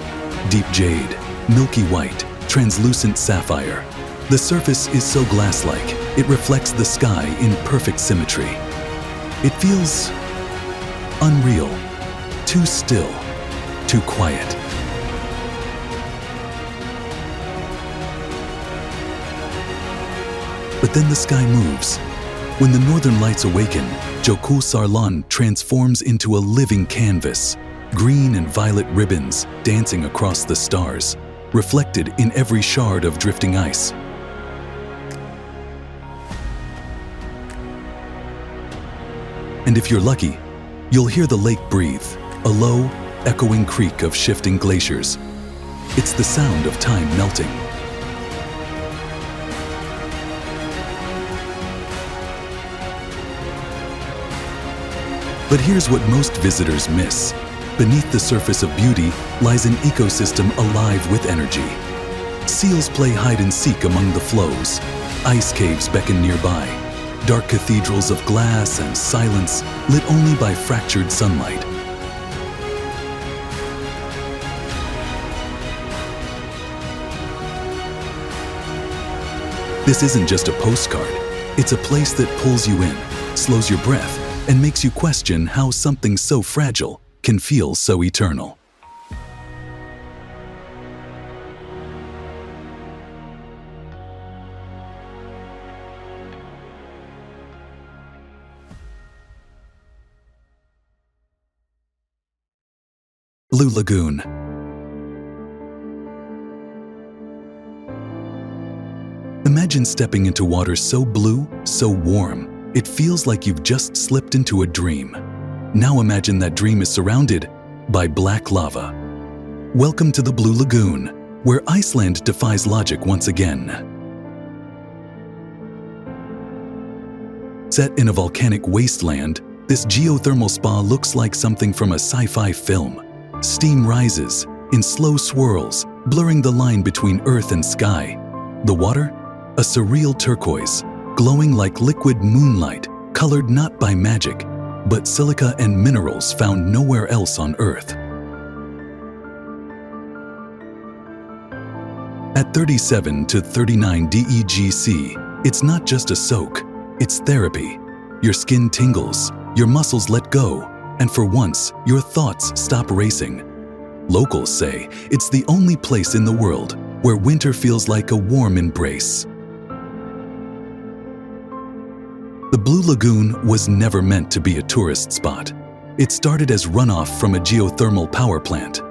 Deep jade, milky white, translucent sapphire. The surface is so glass-like, it reflects the sky in perfect symmetry. It feels unreal, too still, too quiet. But then the sky moves. When the northern lights awaken, Joko Sarlan transforms into a living canvas, green and violet ribbons dancing across the stars, reflected in every shard of drifting ice. And if you're lucky, you'll hear the lake breathe, a low, echoing creak of shifting glaciers. It's the sound of time melting. But here's what most visitors miss. Beneath the surface of beauty lies an ecosystem alive with energy. Seals play hide and seek among the flows. Ice caves beckon nearby. Dark cathedrals of glass and silence lit only by fractured sunlight. This isn't just a postcard. It's a place that pulls you in, slows your breath, and makes you question how something so fragile can feel so eternal. Blue Lagoon. Imagine stepping into water so blue, so warm, it feels like you've just slipped into a dream. Now imagine that dream is surrounded by black lava. Welcome to the Blue Lagoon, where Iceland defies logic once again. Set in a volcanic wasteland, this geothermal spa looks like something from a sci-fi film. Steam rises in slow swirls, blurring the line between earth and sky. The water? A surreal turquoise, glowing like liquid moonlight, colored not by magic, but silica and minerals found nowhere else on Earth. At 37 to 39 DEGC, it's not just a soak, it's therapy. Your skin tingles, your muscles let go, and for once, your thoughts stop racing. Locals say it's the only place in the world where winter feels like a warm embrace. The Blue Lagoon was never meant to be a tourist spot. It started as runoff from a geothermal power plant.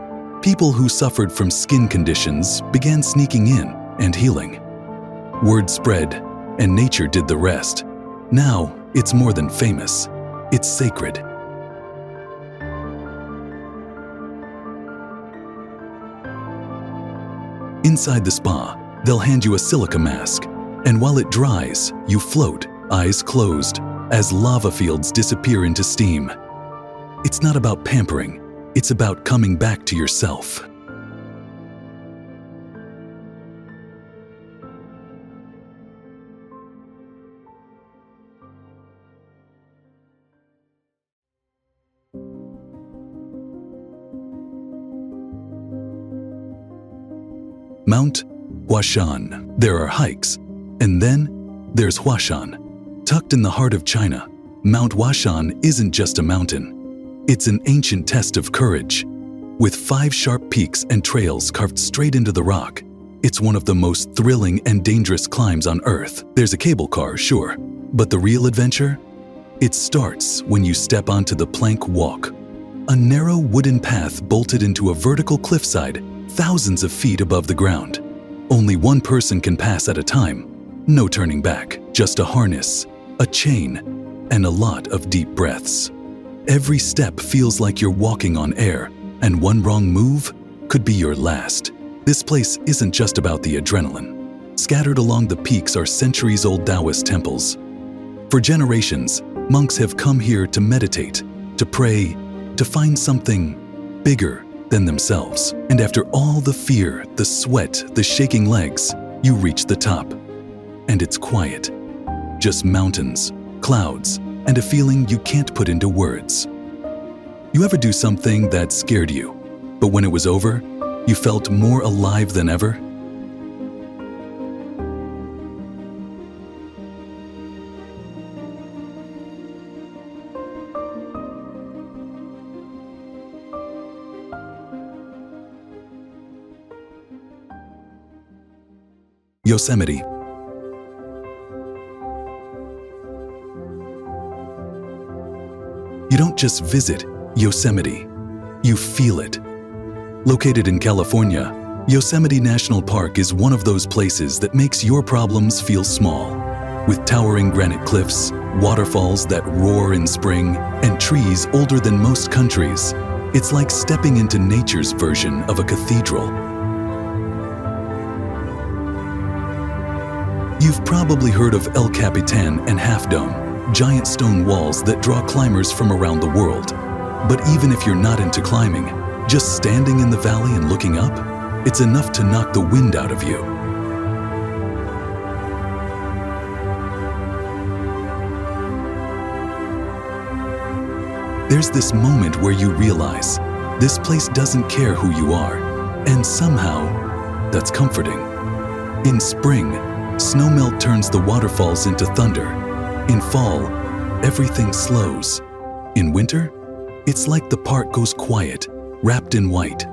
People who suffered from skin conditions began sneaking in and healing. Word spread, and nature did the rest. Now, it's more than famous. It's sacred. Inside the spa, they'll hand you a silica mask, and while it dries, you float, eyes closed, as lava fields disappear into steam. It's not about pampering, it's about coming back to yourself. Mount Huashan. There are hikes, and then there's Huashan. Tucked in the heart of China, Mount Huashan isn't just a mountain. It's an ancient test of courage. With 5 sharp peaks and trails carved straight into the rock, it's one of the most thrilling and dangerous climbs on Earth. There's a cable car, sure, but the real adventure? It starts when you step onto the plank walk, a narrow wooden path bolted into a vertical cliffside thousands of feet above the ground. Only one person can pass at a time. No turning back, just a harness, a chain, and a lot of deep breaths. Every step feels like you're walking on air, and one wrong move could be your last. This place isn't just about the adrenaline. Scattered along the peaks are centuries-old Taoist temples. For generations, monks have come here to meditate, to pray, to find something bigger than themselves. And after all the fear, the sweat, the shaking legs, you reach the top. And it's quiet. Just mountains, clouds, and a feeling you can't put into words. You ever do something that scared you, but when it was over, you felt more alive than ever? Yosemite. You don't just visit Yosemite, you feel it. Located in California, Yosemite National Park is one of those places that makes your problems feel small. With towering granite cliffs, waterfalls that roar in spring, and trees older than most countries, it's like stepping into nature's version of a cathedral. You've probably heard of El Capitan and Half Dome, giant stone walls that draw climbers from around the world. But even if you're not into climbing, just standing in the valley and looking up, it's enough to knock the wind out of you. There's this moment where you realize this place doesn't care who you are, and somehow that's comforting. In spring, snowmelt turns the waterfalls into thunder. In fall, everything slows. In winter, it's like the park goes quiet, wrapped in white.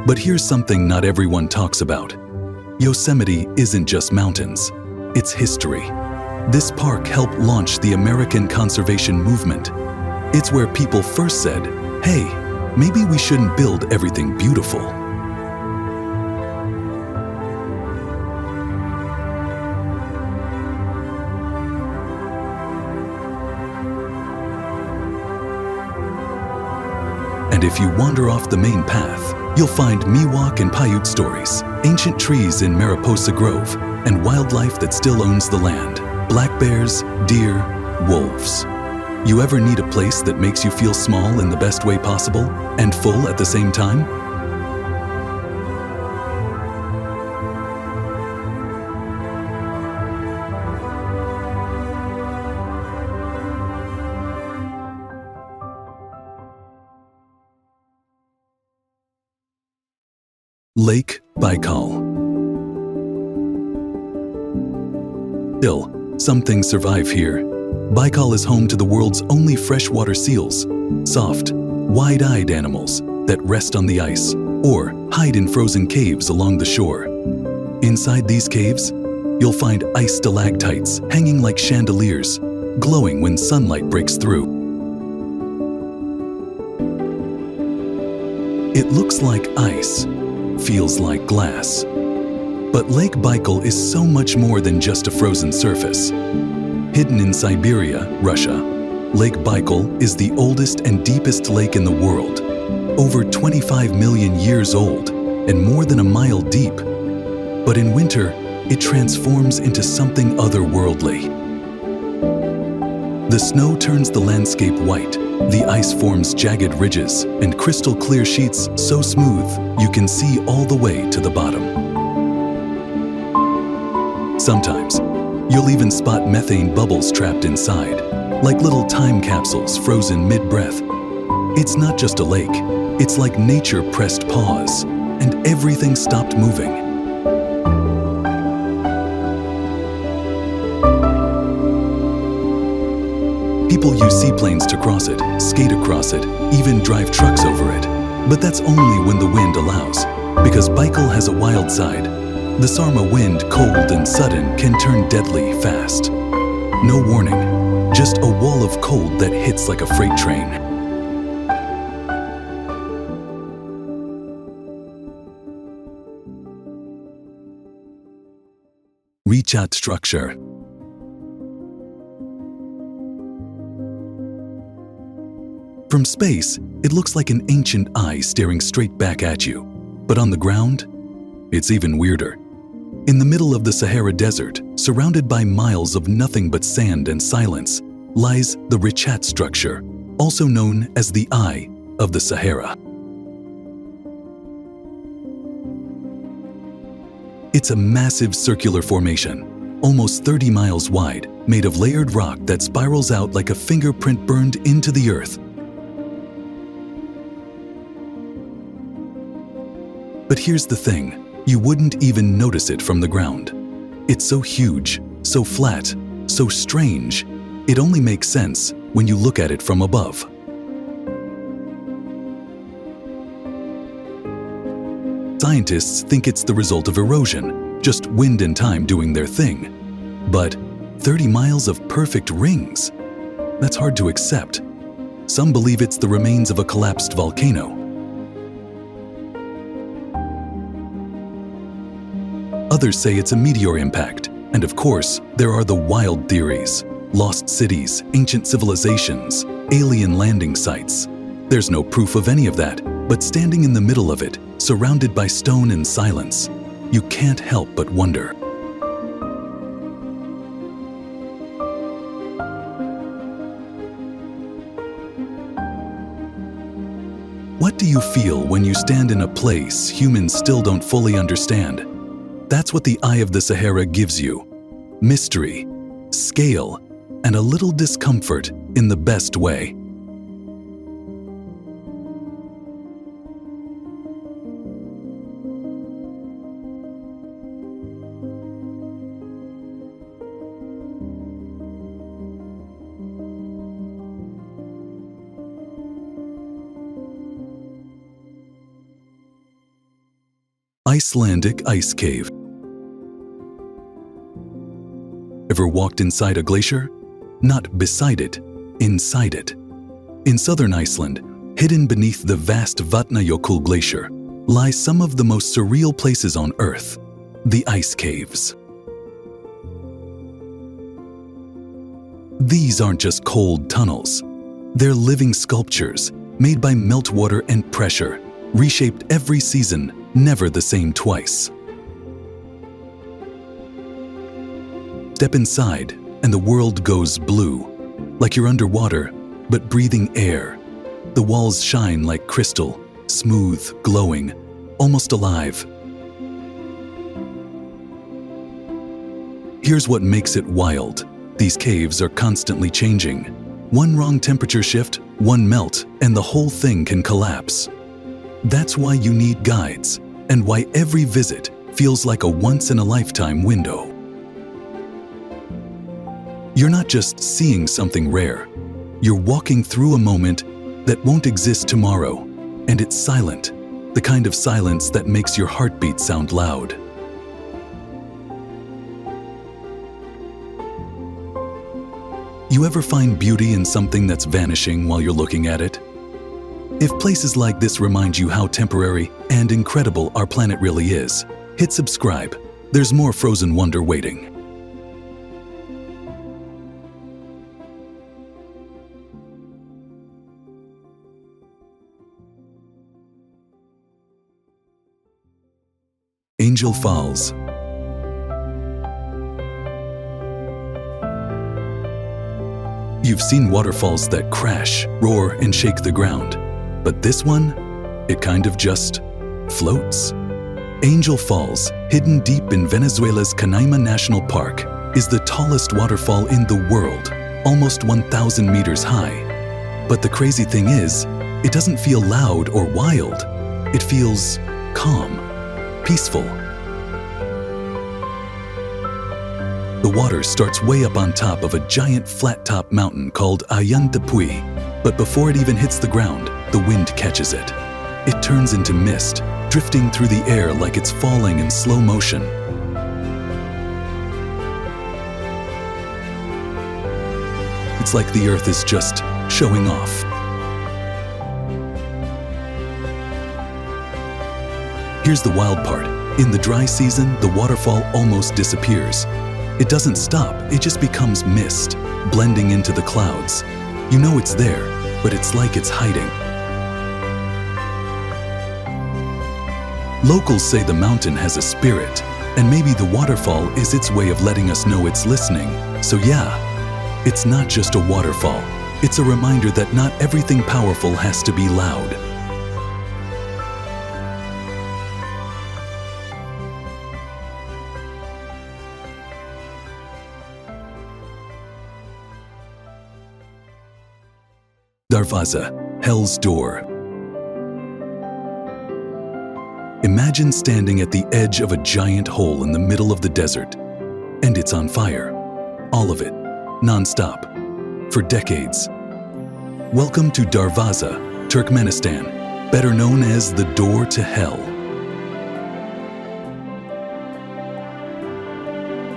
But here's something not everyone talks about. Yosemite isn't just mountains, it's history. This park helped launch the American conservation movement. It's where people first said, hey, maybe we shouldn't build everything beautiful. And if you wander off the main path, you'll find Miwok and Paiute stories, ancient trees in Mariposa Grove, and wildlife that still owns the land. Black bears, deer, wolves. You ever need a place that makes you feel small in the best way possible and full at the same time? Lake Baikal. Still, some things survive here. Baikal is home to the world's only freshwater seals, soft, wide-eyed animals that rest on the ice or hide in frozen caves along the shore. Inside these caves, you'll find ice stalactites hanging like chandeliers, glowing when sunlight breaks through. It looks like ice, feels like glass. But Lake Baikal is so much more than just a frozen surface. Hidden in Siberia, Russia, Lake Baikal is the oldest and deepest lake in the world, over 25 million years old and more than a mile deep. But in winter, it transforms into something otherworldly. The snow turns the landscape white, the ice forms jagged ridges and crystal clear sheets so smooth you can see all the way to the bottom. Sometimes, you'll even spot methane bubbles trapped inside, like little time capsules frozen mid-breath. It's not just a lake, it's like nature pressed pause, and everything stopped moving. People use seaplanes to cross it, skate across it, even drive trucks over it. But that's only when the wind allows, because Baikal has a wild side. The Sarma wind, cold and sudden, can turn deadly fast. No warning, just a wall of cold that hits like a freight train. Rechat structure. From space, it looks like an ancient eye staring straight back at you. But on the ground, it's even weirder. In the middle of the Sahara Desert, surrounded by miles of nothing but sand and silence, lies the Rechat structure, also known as the Eye of the Sahara. It's a massive circular formation, almost 30 miles wide, made of layered rock that spirals out like a fingerprint burned into the earth. But here's the thing. You wouldn't even notice it from the ground. It's so huge, so flat, so strange, it only makes sense when you look at it from above. Scientists think it's the result of erosion, just wind and time doing their thing. But 30 miles of perfect rings? That's hard to accept. Some believe it's the remains of a collapsed volcano. Others say it's a meteor impact. And of course, there are the wild theories. Lost cities, ancient civilizations, alien landing sites. There's no proof of any of that, but standing in the middle of it, surrounded by stone and silence, you can't help but wonder. What do you feel when you stand in a place humans still don't fully understand? That's what the Eye of the Sahara gives you. Mystery, scale, and a little discomfort in the best way. Icelandic Ice Cave. Ever walked inside a glacier? Not beside it, inside it. In southern Iceland, hidden beneath the vast Vatnajökull glacier, lie some of the most surreal places on Earth, the ice caves. These aren't just cold tunnels. They're living sculptures made by meltwater and pressure, reshaped every season, never the same twice. Step inside, and the world goes blue, like you're underwater, but breathing air. The walls shine like crystal, smooth, glowing, almost alive. Here's what makes it wild. These caves are constantly changing. One wrong temperature shift, one melt, and the whole thing can collapse. That's why you need guides, and why every visit feels like a once-in-a-lifetime window. You're not just seeing something rare. You're walking through a moment that won't exist tomorrow, and it's silent, the kind of silence that makes your heartbeat sound loud. You ever find beauty in something that's vanishing while you're looking at it? If places like this remind you how temporary and incredible our planet really is, hit subscribe. There's more frozen wonder waiting. Angel Falls. You've seen waterfalls that crash, roar, and shake the ground. But this one, it kind of just floats. Angel Falls, hidden deep in Venezuela's Canaima National Park, is the tallest waterfall in the world, almost 1,000 meters high. But the crazy thing is, it doesn't feel loud or wild. It feels calm, peaceful. The water starts way up on top of a giant flat-top mountain called Ayantapui. But before it even hits the ground, the wind catches it. It turns into mist, drifting through the air like it's falling in slow motion. It's like the earth is just showing off. Here's the wild part. In the dry season, the waterfall almost disappears. It doesn't stop, it just becomes mist, blending into the clouds. You know it's there, but it's like it's hiding. Locals say the mountain has a spirit, and maybe the waterfall is its way of letting us know it's listening. So yeah, it's not just a waterfall. It's a reminder that not everything powerful has to be loud. Darvaza, Hell's Door. Imagine standing at the edge of a giant hole in the middle of the desert, and it's on fire. All of it, non-stop, for decades. Welcome to Darvaza, Turkmenistan, better known as the Door to Hell.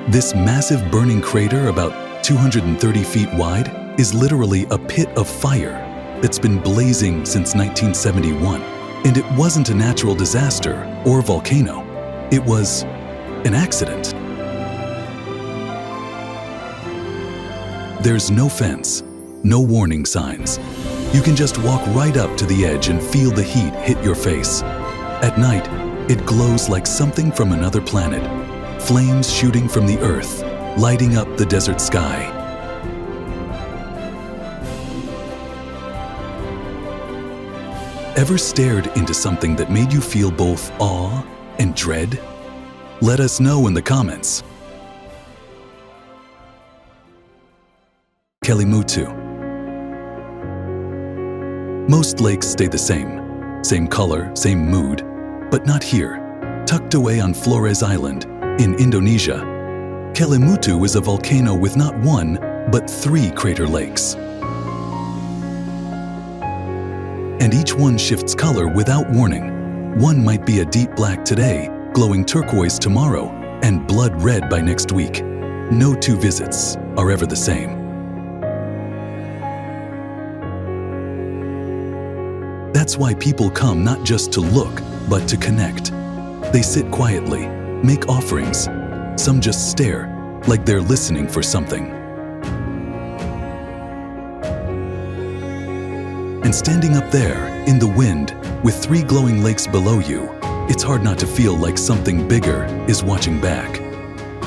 This massive burning crater, about 230 feet wide, is literally a pit of fire that's been blazing since 1971. And it wasn't a natural disaster or volcano. It was an accident. There's no fence, no warning signs. You can just walk right up to the edge and feel the heat hit your face. At night, it glows like something from another planet, flames shooting from the earth, lighting up the desert sky. Ever stared into something that made you feel both awe and dread? Let us know in the comments. Kelimutu. Most lakes stay the same color, same mood, but not here. Tucked away on Flores Island in Indonesia, Kelimutu is a volcano with not one, but 3 crater lakes. And each one shifts color without warning. One might be a deep black today, glowing turquoise tomorrow, and blood red by next week. No 2 visits are ever the same. That's why people come not just to look, but to connect. They sit quietly, make offerings. Some just stare, like they're listening for something. And standing up there, in the wind, with 3 glowing lakes below you, it's hard not to feel like something bigger is watching back.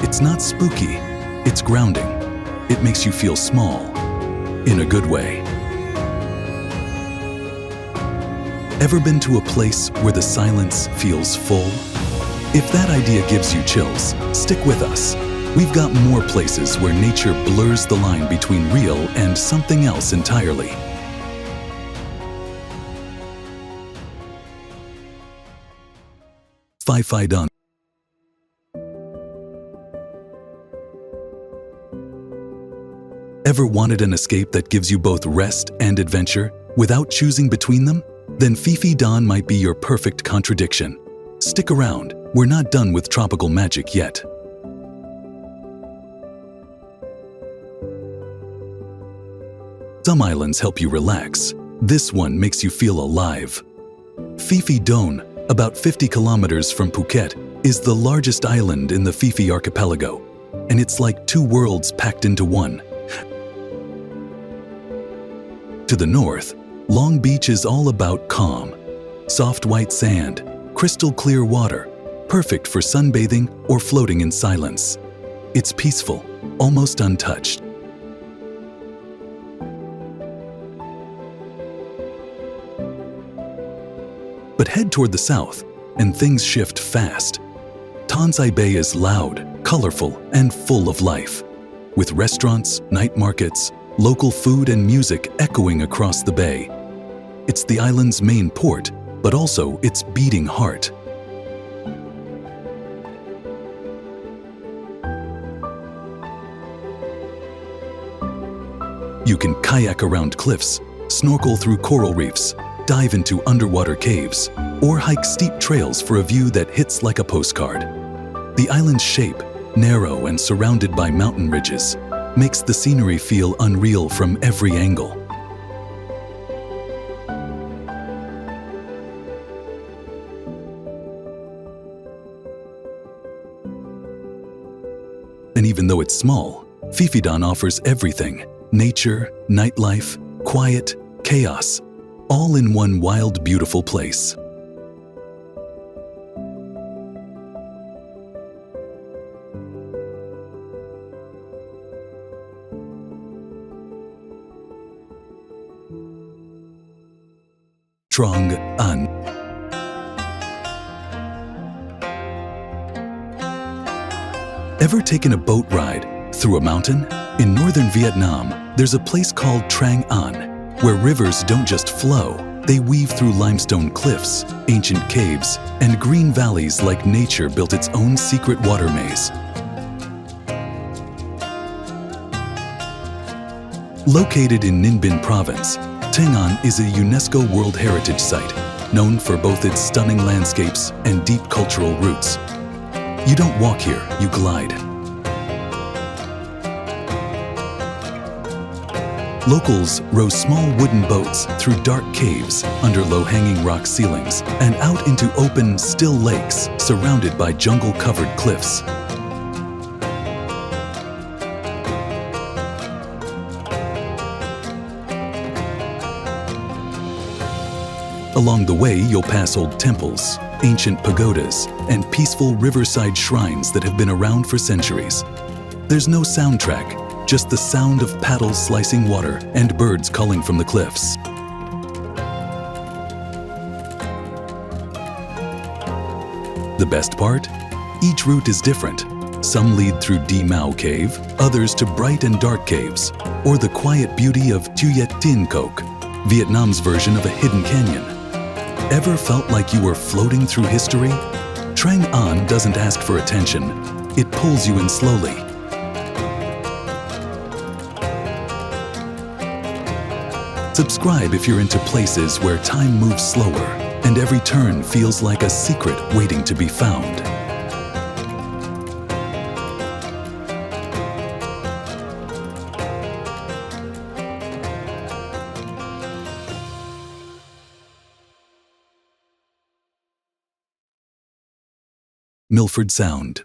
It's not spooky, it's grounding. It makes you feel small, in a good way. Ever been to a place where the silence feels full? If that idea gives you chills, stick with us. We've got more places where nature blurs the line between real and something else entirely. Phi-Phi-Dun. Ever wanted an escape that gives you both rest and adventure without choosing between them? Then Phi-Phi-Dun might be your perfect contradiction. Stick around, we're not done with tropical magic yet. Some islands help you relax. This one makes you feel alive. Phi-Phi-Dun, about 50 kilometers from Phuket, is the largest island in the Phi-Phi archipelago, and it's like 2 worlds packed into one. To the north, Long Beach is all about calm. Soft white sand, crystal clear water, perfect for sunbathing or floating in silence. It's peaceful, almost untouched. But head toward the south, and things shift fast. Tansai Bay is loud, colorful, and full of life, with restaurants, night markets, local food and music echoing across the bay. It's the island's main port, but also its beating heart. You can kayak around cliffs, snorkel through coral reefs, dive into underwater caves, or hike steep trails for a view that hits like a postcard. The island's shape, narrow and surrounded by mountain ridges, makes the scenery feel unreal from every angle. And even though it's small, Phi-Phi-Dun offers everything: nature, nightlife, quiet, chaos, all in one wild, beautiful place. Trong An. Ever taken a boat ride through a mountain? In northern Vietnam, there's a place called Trang An, where rivers don't just flow, they weave through limestone cliffs, ancient caves, and green valleys like nature built its own secret water maze. Located in Ninh Bình province, Trang An is a UNESCO World Heritage Site, known for both its stunning landscapes and deep cultural roots. You don't walk here, you glide. Locals row small wooden boats through dark caves under low-hanging rock ceilings and out into open, still lakes surrounded by jungle-covered cliffs. Along the way, you'll pass old temples, ancient pagodas, and peaceful riverside shrines that have been around for centuries. There's no soundtrack, just the sound of paddles slicing water and birds calling from the cliffs. The best part? Each route is different. Some lead through Di Mao Cave, others to bright and dark caves, or the quiet beauty of Tuyet Tin Coc, Vietnam's version of a hidden canyon. Ever felt like you were floating through history? Trang An doesn't ask for attention. It pulls you in slowly. Subscribe if you're into places where time moves slower and every turn feels like a secret waiting to be found. Milford Sound.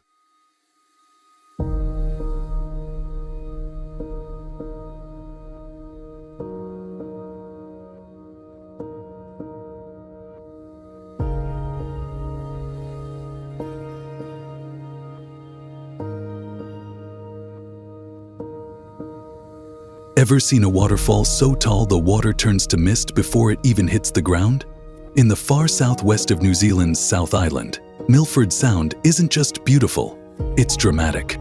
Ever seen a waterfall so tall the water turns to mist before it even hits the ground? In the far southwest of New Zealand's South Island, Milford Sound isn't just beautiful, it's dramatic.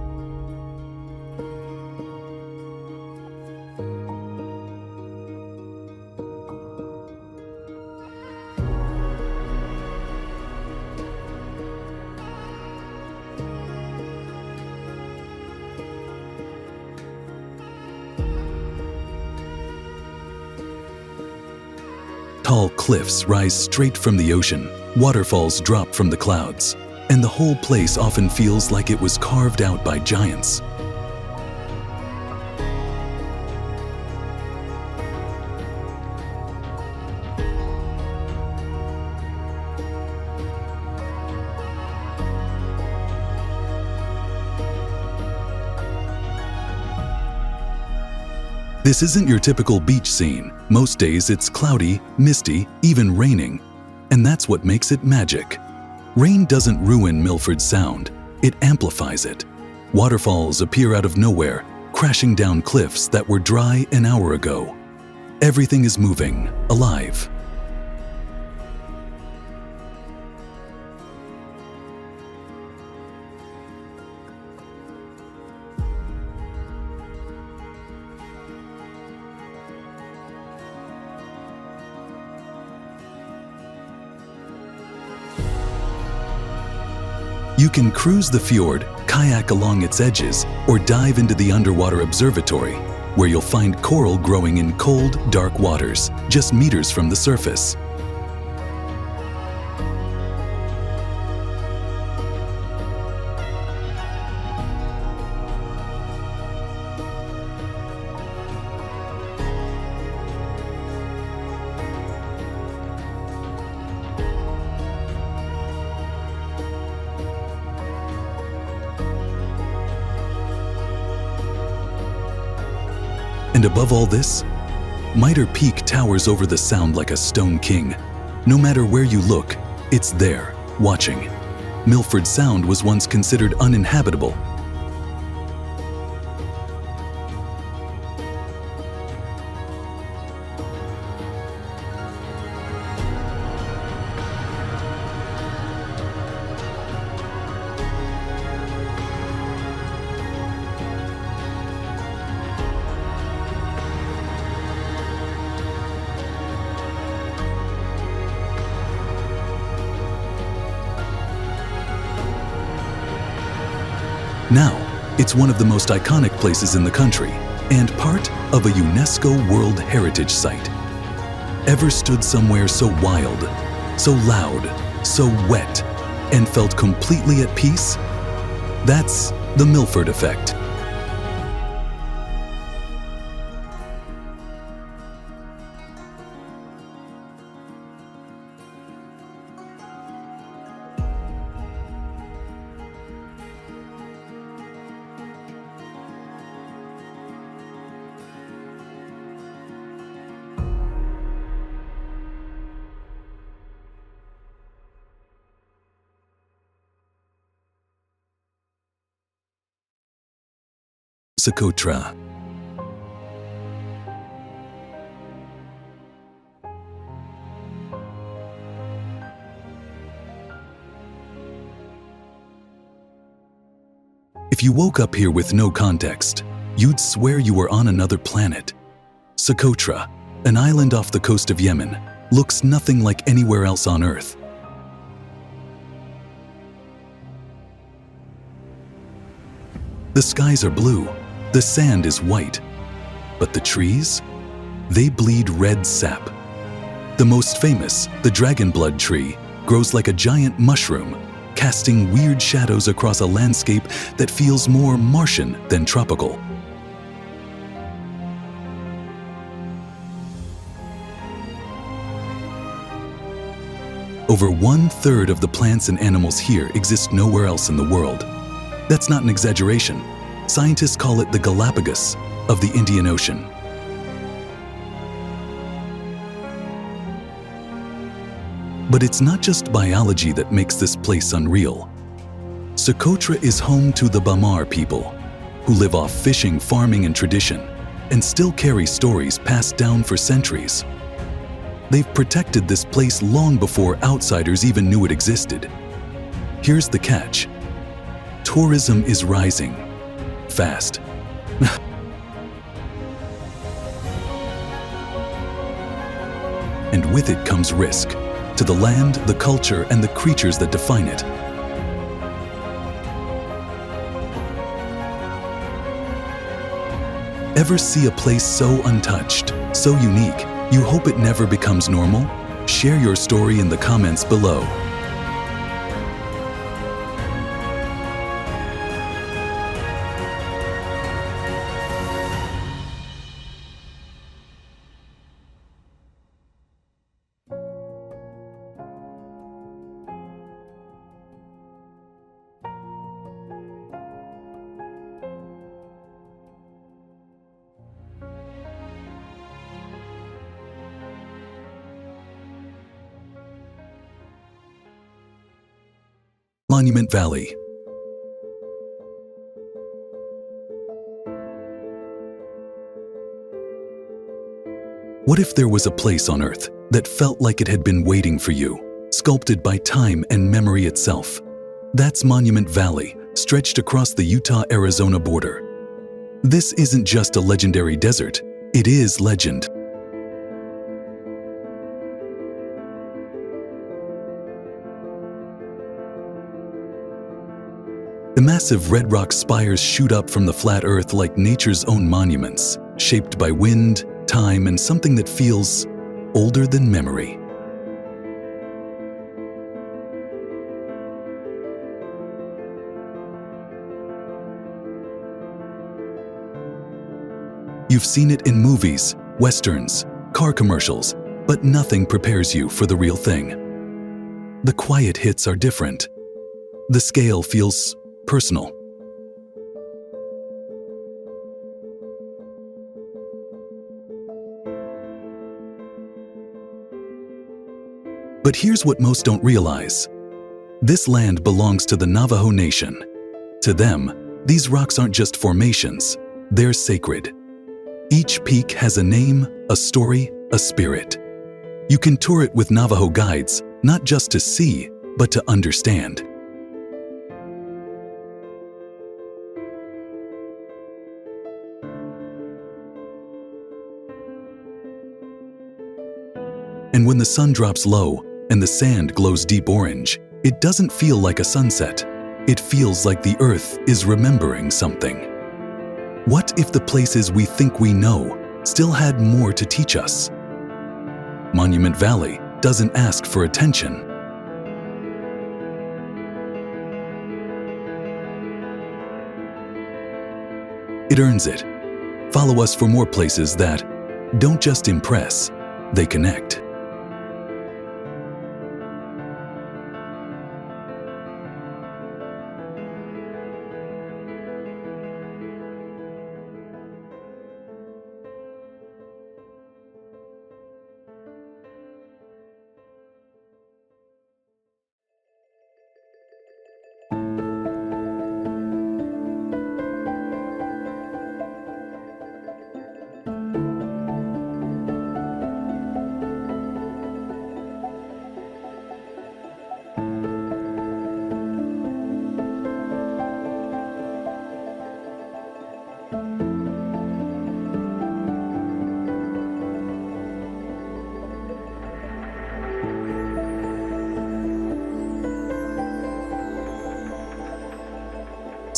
Tall cliffs rise straight from the ocean, waterfalls drop from the clouds, and the whole place often feels like it was carved out by giants. This isn't your typical beach scene. Most days it's cloudy, misty, even raining. And that's what makes it magic. Rain doesn't ruin Milford Sound, it amplifies it. Waterfalls appear out of nowhere, crashing down cliffs that were dry an hour ago. Everything is moving, alive. You can cruise the fjord, kayak along its edges, or dive into the underwater observatory, where you'll find coral growing in cold, dark waters, just meters from the surface. And above all this, Mitre Peak towers over the sound like a stone king. No matter where you look, it's there, watching. Milford Sound was once considered uninhabitable. Now, it's one of the most iconic places in the country and part of a UNESCO World Heritage Site. Ever stood somewhere so wild, so loud, so wet, and felt completely at peace? That's the Milford effect. Socotra. If you woke up here with no context, you'd swear you were on another planet. Socotra, an island off the coast of Yemen, looks nothing like anywhere else on Earth. The skies are blue, the sand is white, but the trees? They bleed red sap. The most famous, the dragon blood tree, grows like a giant mushroom, casting weird shadows across a landscape that feels more Martian than tropical. Over 1/3 of the plants and animals here exist nowhere else in the world. That's not an exaggeration. Scientists call it the Galapagos of the Indian Ocean. But it's not just biology that makes this place unreal. Socotra is home to the Bamar people, who live off fishing, farming, and tradition, and still carry stories passed down for centuries. They've protected this place long before outsiders even knew it existed. Here's the catch. Tourism is rising. Fast. And with it comes risk. To the land, the culture, and the creatures that define it. Ever see a place so untouched, so unique, you hope it never becomes normal? Share your story in the comments below. Monument Valley. What if there was a place on Earth that felt like it had been waiting for you, sculpted by time and memory itself? That's Monument Valley, stretched across the Utah-Arizona border. This isn't just a legendary desert, it is legend. The massive red rock spires shoot up from the flat earth like nature's own monuments, shaped by wind, time, and something that feels older than memory. You've seen it in movies, westerns, car commercials, but nothing prepares you for the real thing. The quiet hits are different. The scale feels personal. But here's what most don't realize. This land belongs to the Navajo Nation. To them, these rocks aren't just formations, they're sacred. Each peak has a name, a story, a spirit. You can tour it with Navajo guides, not just to see, but to understand. And when the sun drops low and the sand glows deep orange, it doesn't feel like a sunset. It feels like the earth is remembering something. What if the places we think we know still had more to teach us? Monument Valley doesn't ask for attention. It earns it. Follow us for more places that don't just impress, they connect.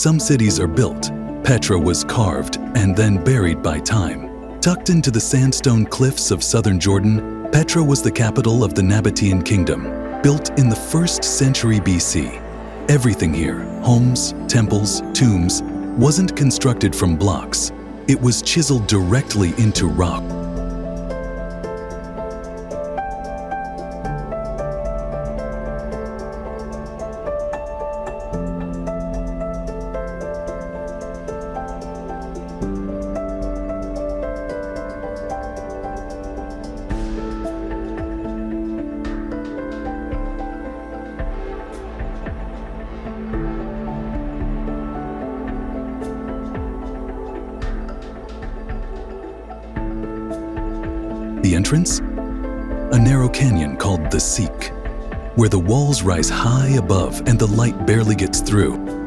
Some cities are built. Petra was carved and then buried by time. Tucked into the sandstone cliffs of southern Jordan, Petra was the capital of the Nabatean kingdom, built in the 1st century BC. Everything here, homes, temples, tombs, wasn't constructed from blocks. It was chiseled directly into rock. The entrance? A narrow canyon called the Seek, where the walls rise high above and the light barely gets through.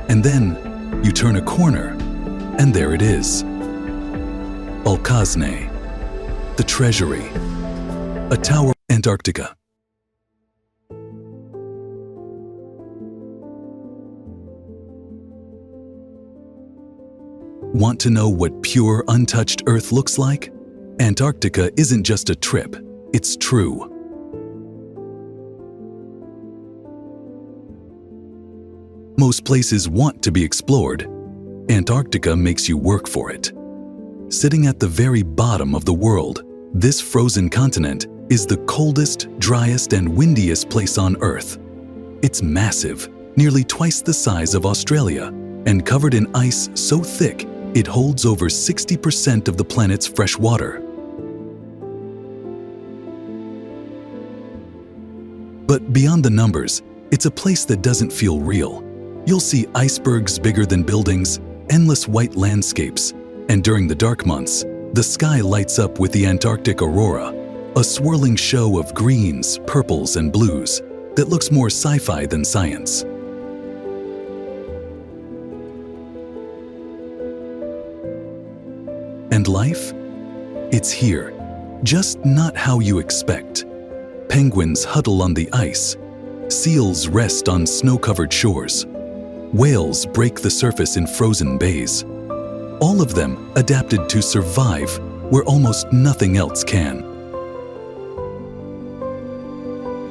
And then you turn a corner, and there it is. Alcazne, the treasury, a tower, Antarctica. Want to know what pure, untouched Earth looks like? Antarctica isn't just a trip, it's true. Most places want to be explored. Antarctica makes you work for it. Sitting at the very bottom of the world, this frozen continent is the coldest, driest, and windiest place on Earth. It's massive, nearly twice the size of Australia, and covered in ice so thick it holds over 60% of the planet's fresh water. But beyond the numbers, it's a place that doesn't feel real. You'll see icebergs bigger than buildings, endless white landscapes, and during the dark months, the sky lights up with the Antarctic aurora, a swirling show of greens, purples, and blues that looks more sci-fi than science. And life? It's here, just not how you expect. Penguins huddle on the ice, seals rest on snow-covered shores, whales break the surface in frozen bays. All of them adapted to survive where almost nothing else can.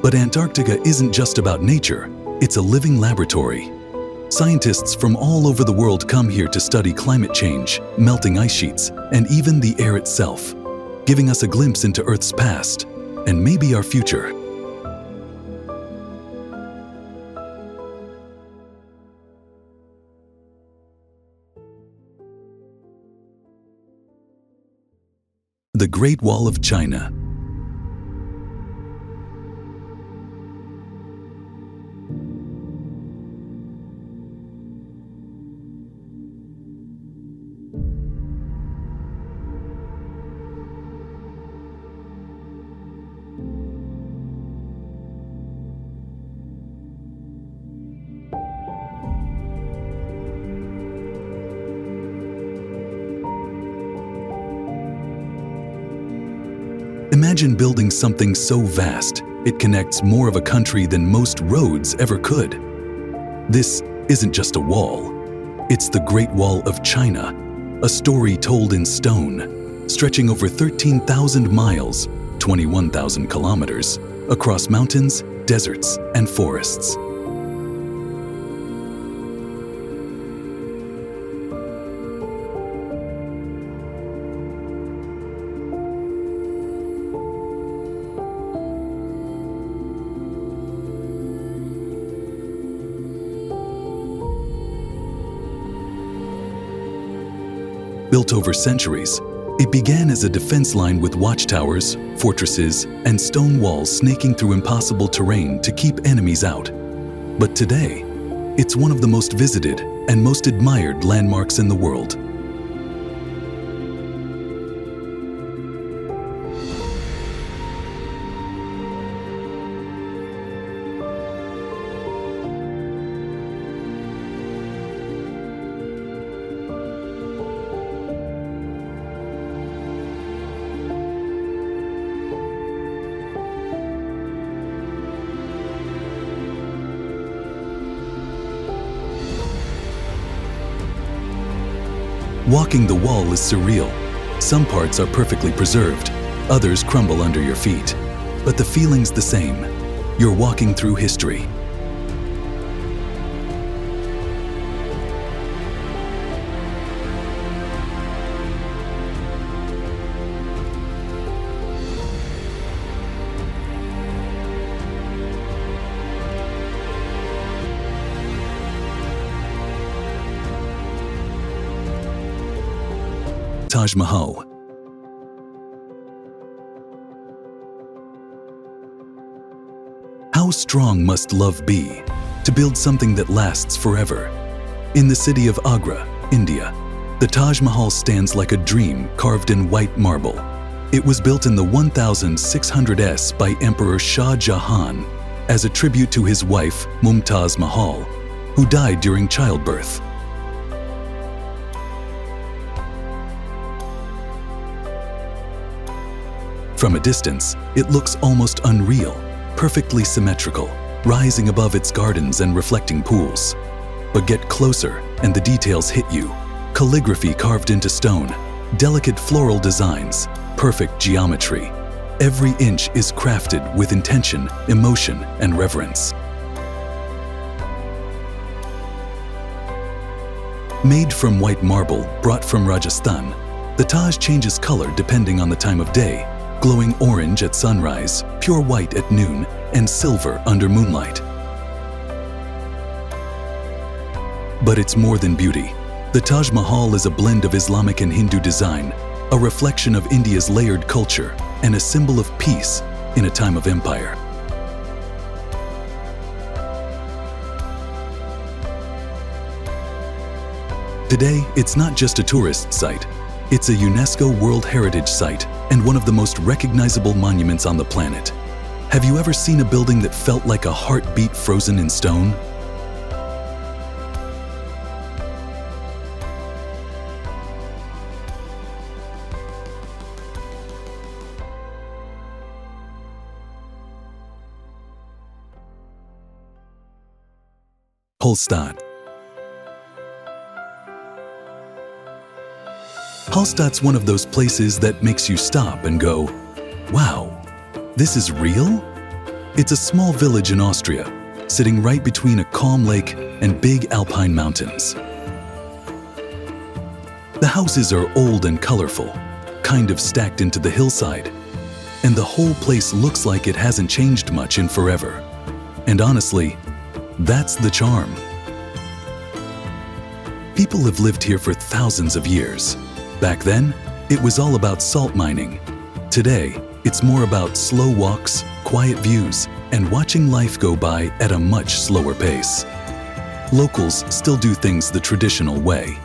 But Antarctica isn't just about nature, it's a living laboratory. Scientists from all over the world come here to study climate change, melting ice sheets, and even the air itself, giving us a glimpse into Earth's past, and maybe our future. The Great Wall of China. Imagine building something so vast, it connects more of a country than most roads ever could. This isn't just a wall. It's the Great Wall of China, a story told in stone, stretching over 13,000 miles, 21,000 kilometers, across mountains, deserts, and forests. Built over centuries, it began as a defense line with watchtowers, fortresses, and stone walls snaking through impossible terrain to keep enemies out. But today, it's one of the most visited and most admired landmarks in the world. Walking the wall is surreal. Some parts are perfectly preserved, others crumble under your feet. But the feeling's the same. You're walking through history. Taj Mahal. How strong must love be to build something that lasts forever? In the city of Agra, India, the Taj Mahal stands like a dream carved in white marble. It was built in the 1600s by Emperor Shah Jahan as a tribute to his wife, Mumtaz Mahal, who died during childbirth. From a distance, it looks almost unreal, perfectly symmetrical, rising above its gardens and reflecting pools. But get closer and the details hit you. Calligraphy carved into stone, delicate floral designs, perfect geometry. Every inch is crafted with intention, emotion, and reverence. Made from white marble brought from Rajasthan, the Taj changes color depending on the time of day, glowing orange at sunrise, pure white at noon, and silver under moonlight. But it's more than beauty. The Taj Mahal is a blend of Islamic and Hindu design, a reflection of India's layered culture, and a symbol of peace in a time of empire. Today, it's not just a tourist site. It's a UNESCO World Heritage Site and one of the most recognizable monuments on the planet. Have you ever seen a building that felt like a heartbeat frozen in stone? Hallstatt. Hallstatt's one of those places that makes you stop and go, wow, this is real? It's a small village in Austria, sitting right between a calm lake and big alpine mountains. The houses are old and colorful, kind of stacked into the hillside, and the whole place looks like it hasn't changed much in forever. And honestly, that's the charm. People have lived here for thousands of years. Back then, it was all about salt mining. Today, it's more about slow walks, quiet views, and watching life go by at a much slower pace. Locals still do things the traditional way: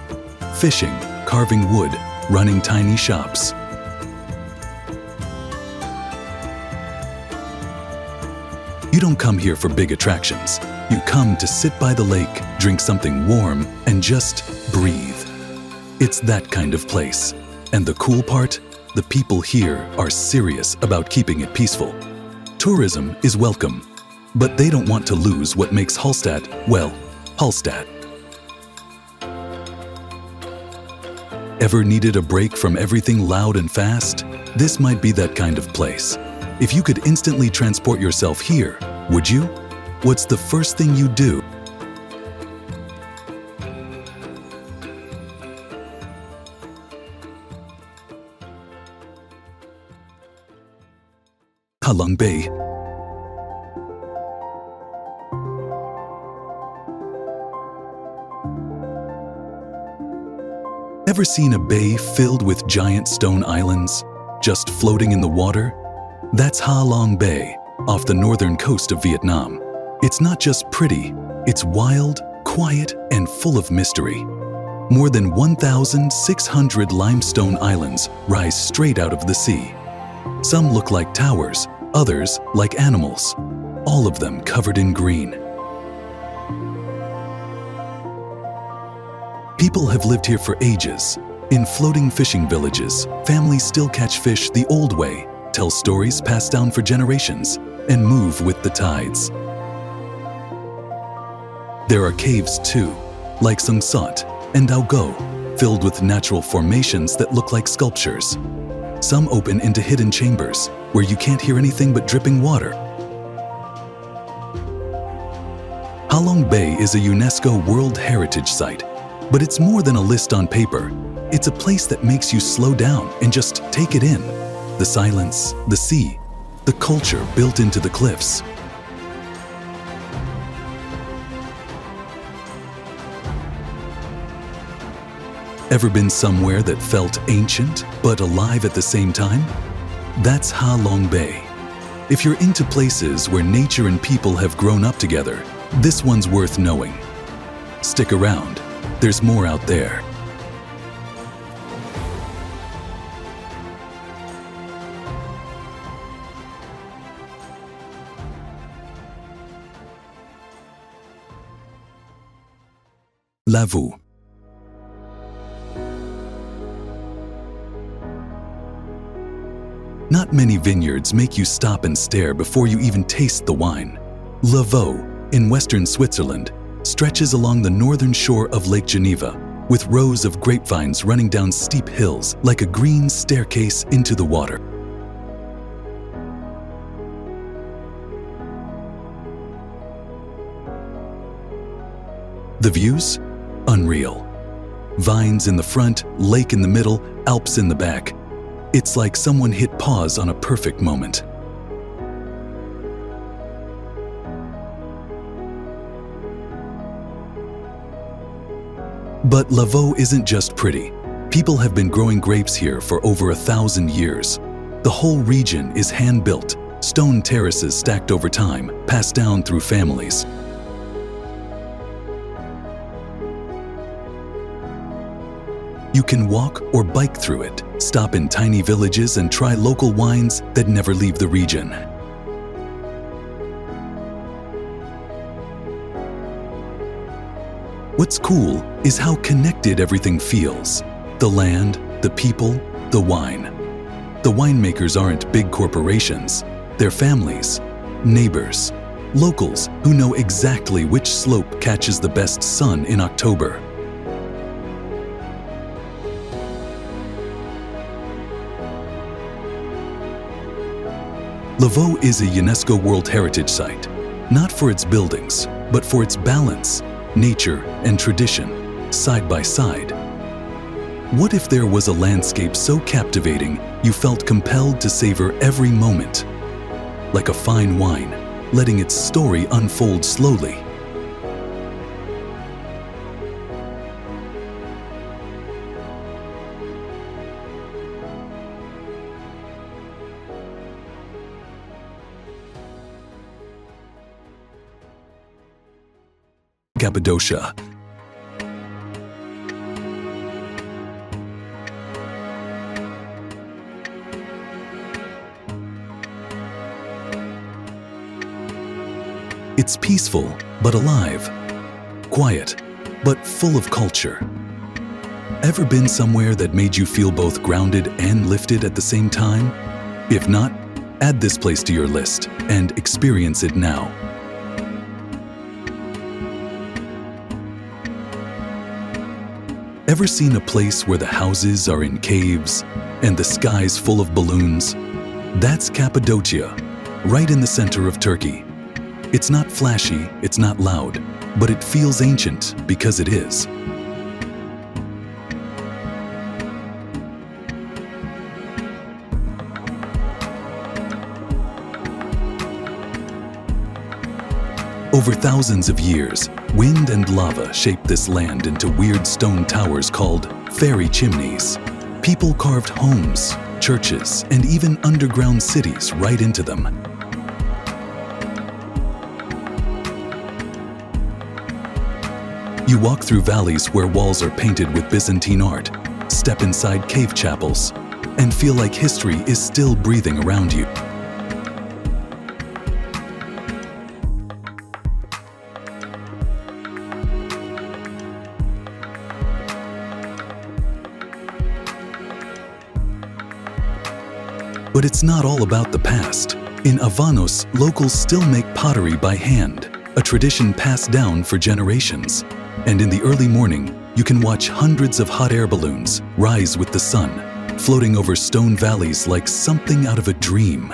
fishing, carving wood, running tiny shops. You don't come here for big attractions. You come to sit by the lake, drink something warm, and just breathe. It's that kind of place. And the cool part? The people here are serious about keeping it peaceful. Tourism is welcome, but they don't want to lose what makes Hallstatt, well, Hallstatt. Ever needed a break from everything loud and fast? This might be that kind of place. If you could instantly transport yourself here, would you? What's the first thing you'd do? Halong Bay. Ever seen a bay filled with giant stone islands, just floating in the water? That's Halong Bay, off the northern coast of Vietnam. It's not just pretty, it's wild, quiet, and full of mystery. More than 1,600 limestone islands rise straight out of the sea. Some look like towers, others like animals, all of them covered in green. People have lived here for ages. In floating fishing villages, families still catch fish the old way, tell stories passed down for generations, and move with the tides. There are caves too, like Sung Sot and Ao Go, filled with natural formations that look like sculptures. Some open into hidden chambers, where you can't hear anything but dripping water. Halong Bay is a UNESCO World Heritage Site, but it's more than a list on paper. It's a place that makes you slow down and just take it in. The silence, the sea, the culture built into the cliffs. Ever been somewhere that felt ancient but alive at the same time? That's Halong Bay. If you're into places where nature and people have grown up together, this one's worth knowing. Stick around, there's more out there. Lavu. Not many vineyards make you stop and stare before you even taste the wine. Lavaux, in western Switzerland, stretches along the northern shore of Lake Geneva, with rows of grapevines running down steep hills like a green staircase into the water. The views? Unreal. Vines in the front, lake in the middle, Alps in the back. It's like someone hit pause on a perfect moment. But Lavaux isn't just pretty. People have been growing grapes here for over 1,000 years. The whole region is hand-built, stone terraces stacked over time, passed down through families. You can walk or bike through it, stop in tiny villages and try local wines that never leave the region. What's cool is how connected everything feels. The land, the people, the wine. The winemakers aren't big corporations. They're families, neighbors, locals who know exactly which slope catches the best sun in October. Lavaux is a UNESCO World Heritage Site, not for its buildings, but for its balance, nature, and tradition, side by side. What if there was a landscape so captivating you felt compelled to savor every moment? Like a fine wine, letting its story unfold slowly. Cappadocia. It's peaceful but alive, quiet but full of culture. Ever been somewhere that made you feel both grounded and lifted at the same time? If not, add this place to your list and experience it now. Ever seen a place where the houses are in caves and the sky's full of balloons? That's Cappadocia, right in the center of Turkey. It's not flashy, it's not loud, but it feels ancient because it is. Over thousands of years, wind and lava shaped this land into weird stone towers called fairy chimneys. People carved homes, churches, and even underground cities right into them. You walk through valleys where walls are painted with Byzantine art, step inside cave chapels, and feel like history is still breathing around you. But it's not all about the past. In Avanos, locals still make pottery by hand, a tradition passed down for generations. And in the early morning, You can watch hundreds of hot air balloons rise with the sun, floating over stone valleys like something out of a dream.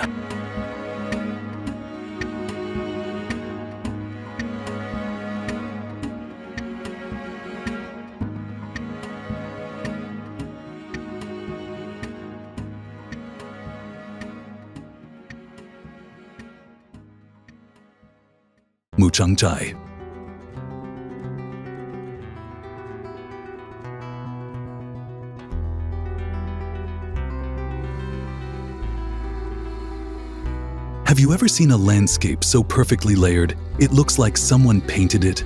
Muchangchai. Have you ever seen a landscape so perfectly layered, it looks like someone painted it?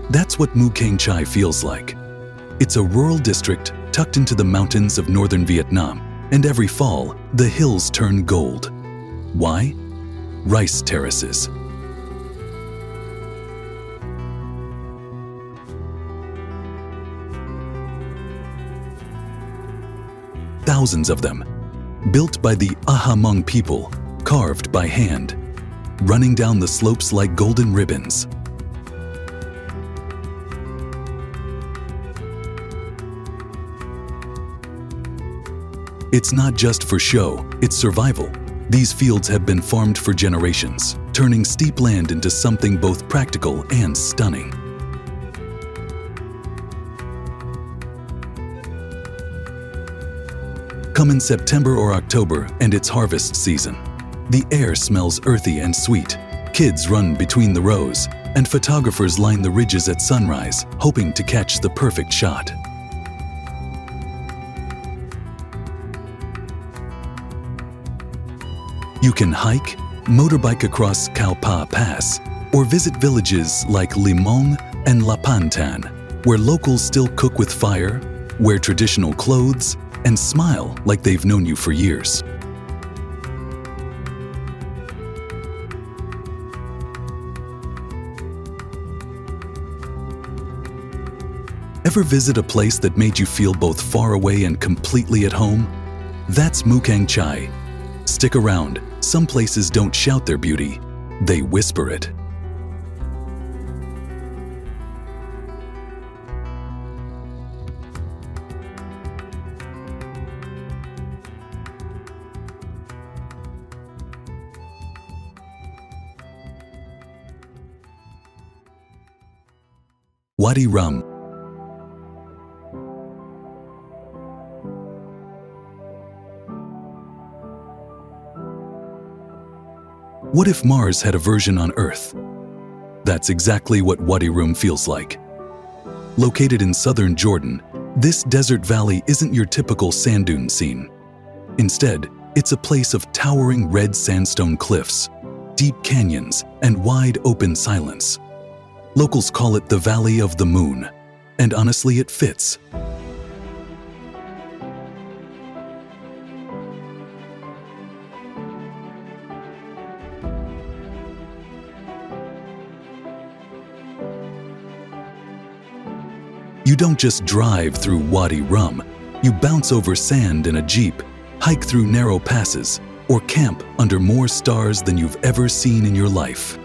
That's what Muchangchai feels like. It's a rural district tucked into the mountains of northern Vietnam, and every fall, the hills turn gold. Why? Rice terraces. Thousands of them, built by the Aha Hmong people, carved by hand, running down the slopes like golden ribbons. It's not just for show, it's survival. These fields have been farmed for generations, turning steep land into something both practical and stunning. Come in September or October and it's harvest season. The air smells earthy and sweet. Kids run between the rows, and photographers line the ridges at sunrise, hoping to catch the perfect shot. You can hike, motorbike across Khao Pa Pass, or visit villages like Limong and La Pantan, where locals still cook with fire, wear traditional clothes, and smile like they've known you for years. Ever visit a place that made you feel both far away and completely at home? That's Muchangchai. Stick around. Some places don't shout their beauty, they whisper it. Wadi Rum. What if Mars had a version on Earth? That's exactly what Wadi Rum feels like. Located in southern Jordan, this desert valley isn't your typical sand dune scene. Instead, it's a place of towering red sandstone cliffs, deep canyons, and wide open silence. Locals call it the Valley of the Moon, and honestly, it fits. You don't just drive through Wadi Rum, you bounce over sand in a jeep, hike through narrow passes, or camp under more stars than you've ever seen in your life.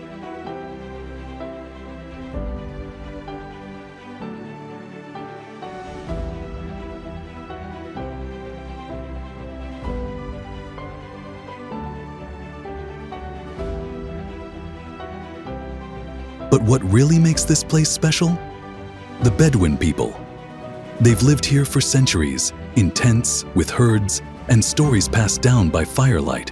But what really makes this place special? The Bedouin people. They've lived here for centuries, in tents, with herds, and stories passed down by firelight.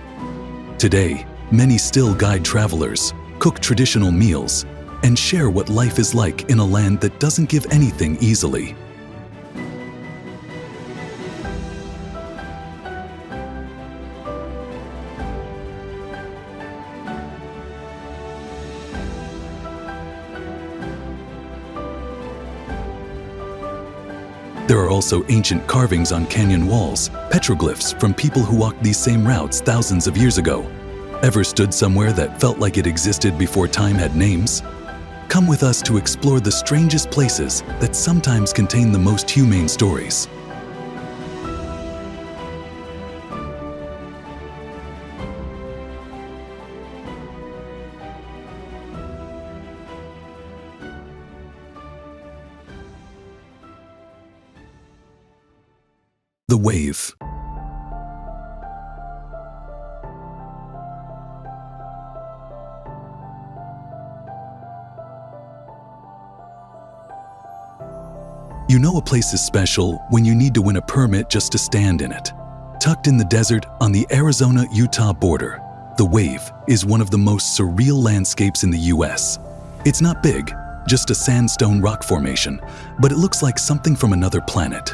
Today, many still guide travelers, cook traditional meals, and share what life is like in a land that doesn't give anything easily. There are also ancient carvings on canyon walls, petroglyphs from people who walked these same routes thousands of years ago. Ever stood somewhere that felt like it existed before time had names? Come with us to explore the strangest places that sometimes contain the most humane stories. wave. You know a place is special when you need to win a permit just to stand in it. Tucked in the desert on the Arizona-Utah border, the wave is one of the most surreal landscapes in the US. It's not big, just a sandstone rock formation, but it looks like something from another planet.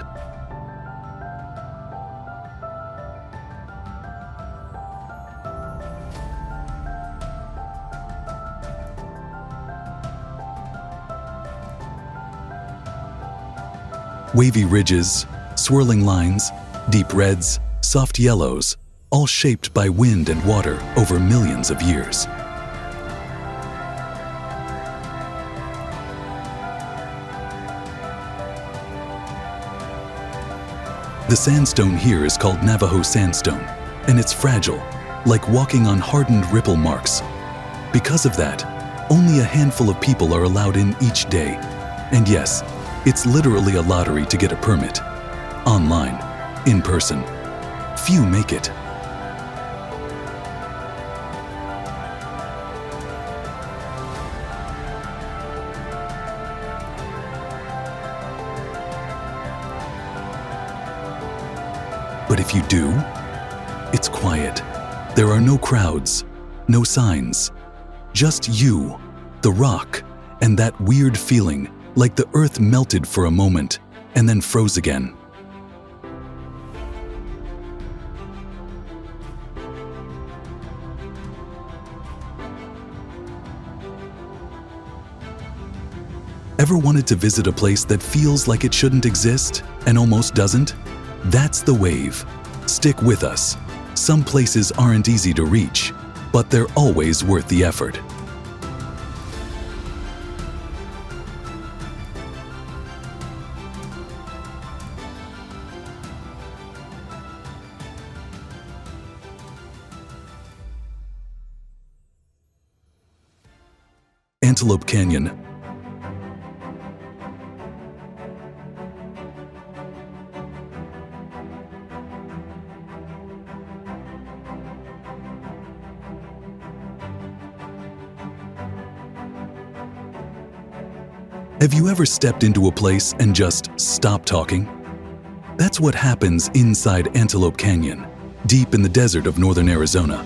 Wavy ridges, swirling lines, deep reds, soft yellows, all shaped by wind and water over millions of years. The sandstone here is called Navajo sandstone, and it's fragile, like walking on hardened ripple marks. Because of that, only a handful of people are allowed in each day. And yes, it's literally a lottery to get a permit. Online, in person. Few make it. But if you do, it's quiet. There are no crowds, no signs. Just you, the rock, and that weird feeling like the earth melted for a moment and then froze again. Ever wanted to visit a place that feels like it shouldn't exist and almost doesn't? That's the wave. Stick with us. Some places aren't easy to reach, but they're always worth the effort. Antelope Canyon. Have you ever stepped into a place and just stopped talking? That's what happens inside Antelope Canyon, deep in the desert of northern Arizona.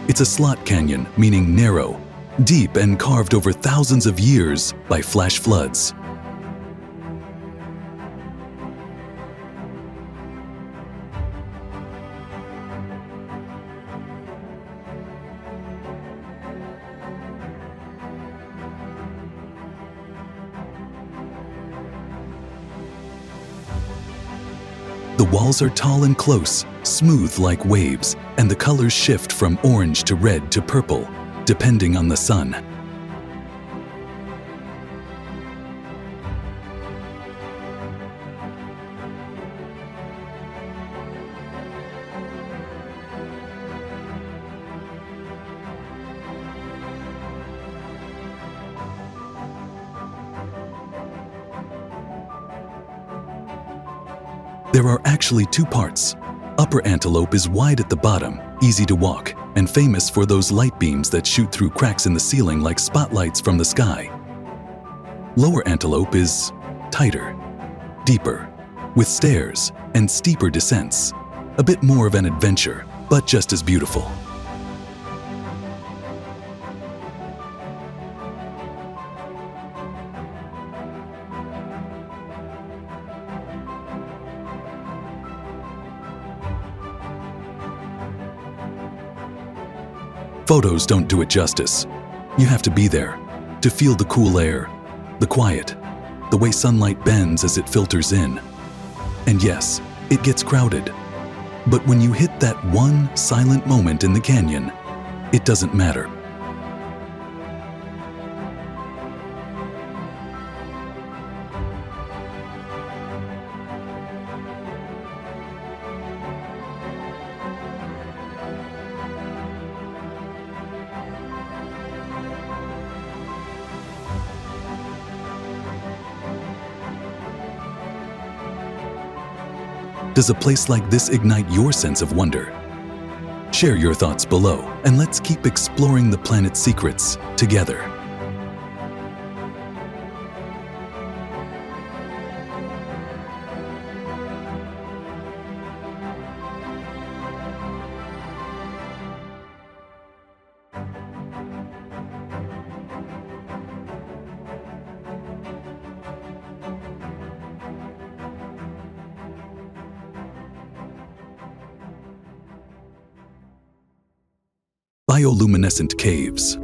It's a slot canyon, meaning narrow, deep and carved over thousands of years by flash floods. The walls are tall and close, smooth like waves, and the colors shift from orange to red to purple, depending on the sun. There are actually two parts. Upper Antelope is wide at the bottom, easy to walk, and famous for those light beams that shoot through cracks in the ceiling like spotlights from the sky. Lower Antelope is tighter, deeper, with stairs and steeper descents. A bit more of an adventure, but just as beautiful. Photos don't do it justice. You have to be there, to feel the cool air, the quiet, the way sunlight bends as it filters in. And yes, it gets crowded. But when you hit that one silent moment in the canyon, it doesn't matter. Does a place like this ignite your sense of wonder? Share your thoughts below, and let's keep exploring the planet's secrets together. Bioluminescent caves.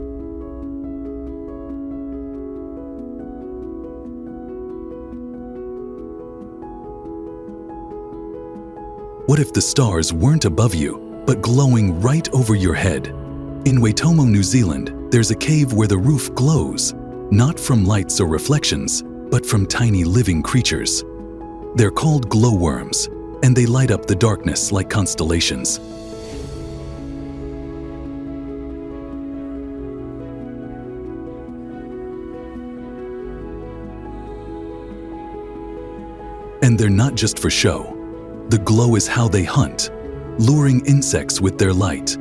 What if the stars weren't above you, but glowing right over your head? In Waitomo, New Zealand, there's a cave where the roof glows, not from lights or reflections, but from tiny living creatures. They're called glowworms, and they light up the darkness like constellations. And they're not just for show. The glow is how they hunt, luring insects with their light.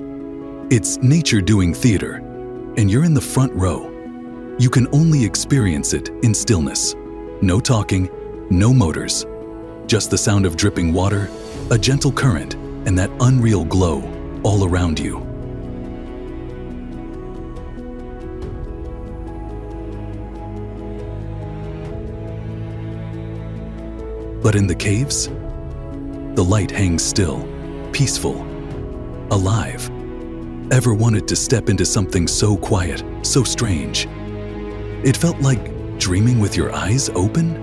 It's nature doing theater, and you're in the front row. You can only experience it in stillness. No talking, no motors. Just the sound of dripping water, a gentle current, and that unreal glow all around you. But in the caves, the light hangs still, peaceful, alive. Ever wanted to step into something so quiet, so strange? It felt like dreaming with your eyes open?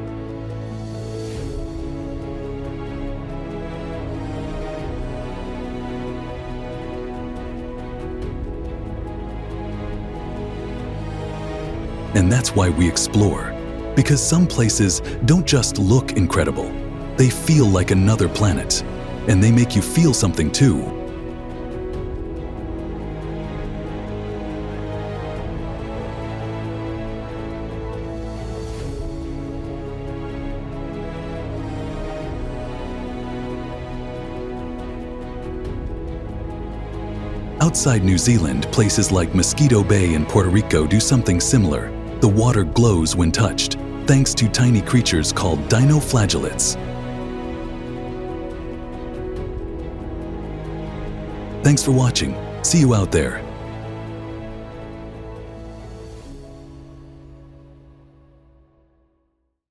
And that's why we explore. Because some places don't just look incredible, they feel like another planet, and they make you feel something too. Outside New Zealand, places like Mosquito Bay in Puerto Rico do something similar. The water glows when touched, thanks to tiny creatures called dinoflagellates. Thanks for watching. See you out there.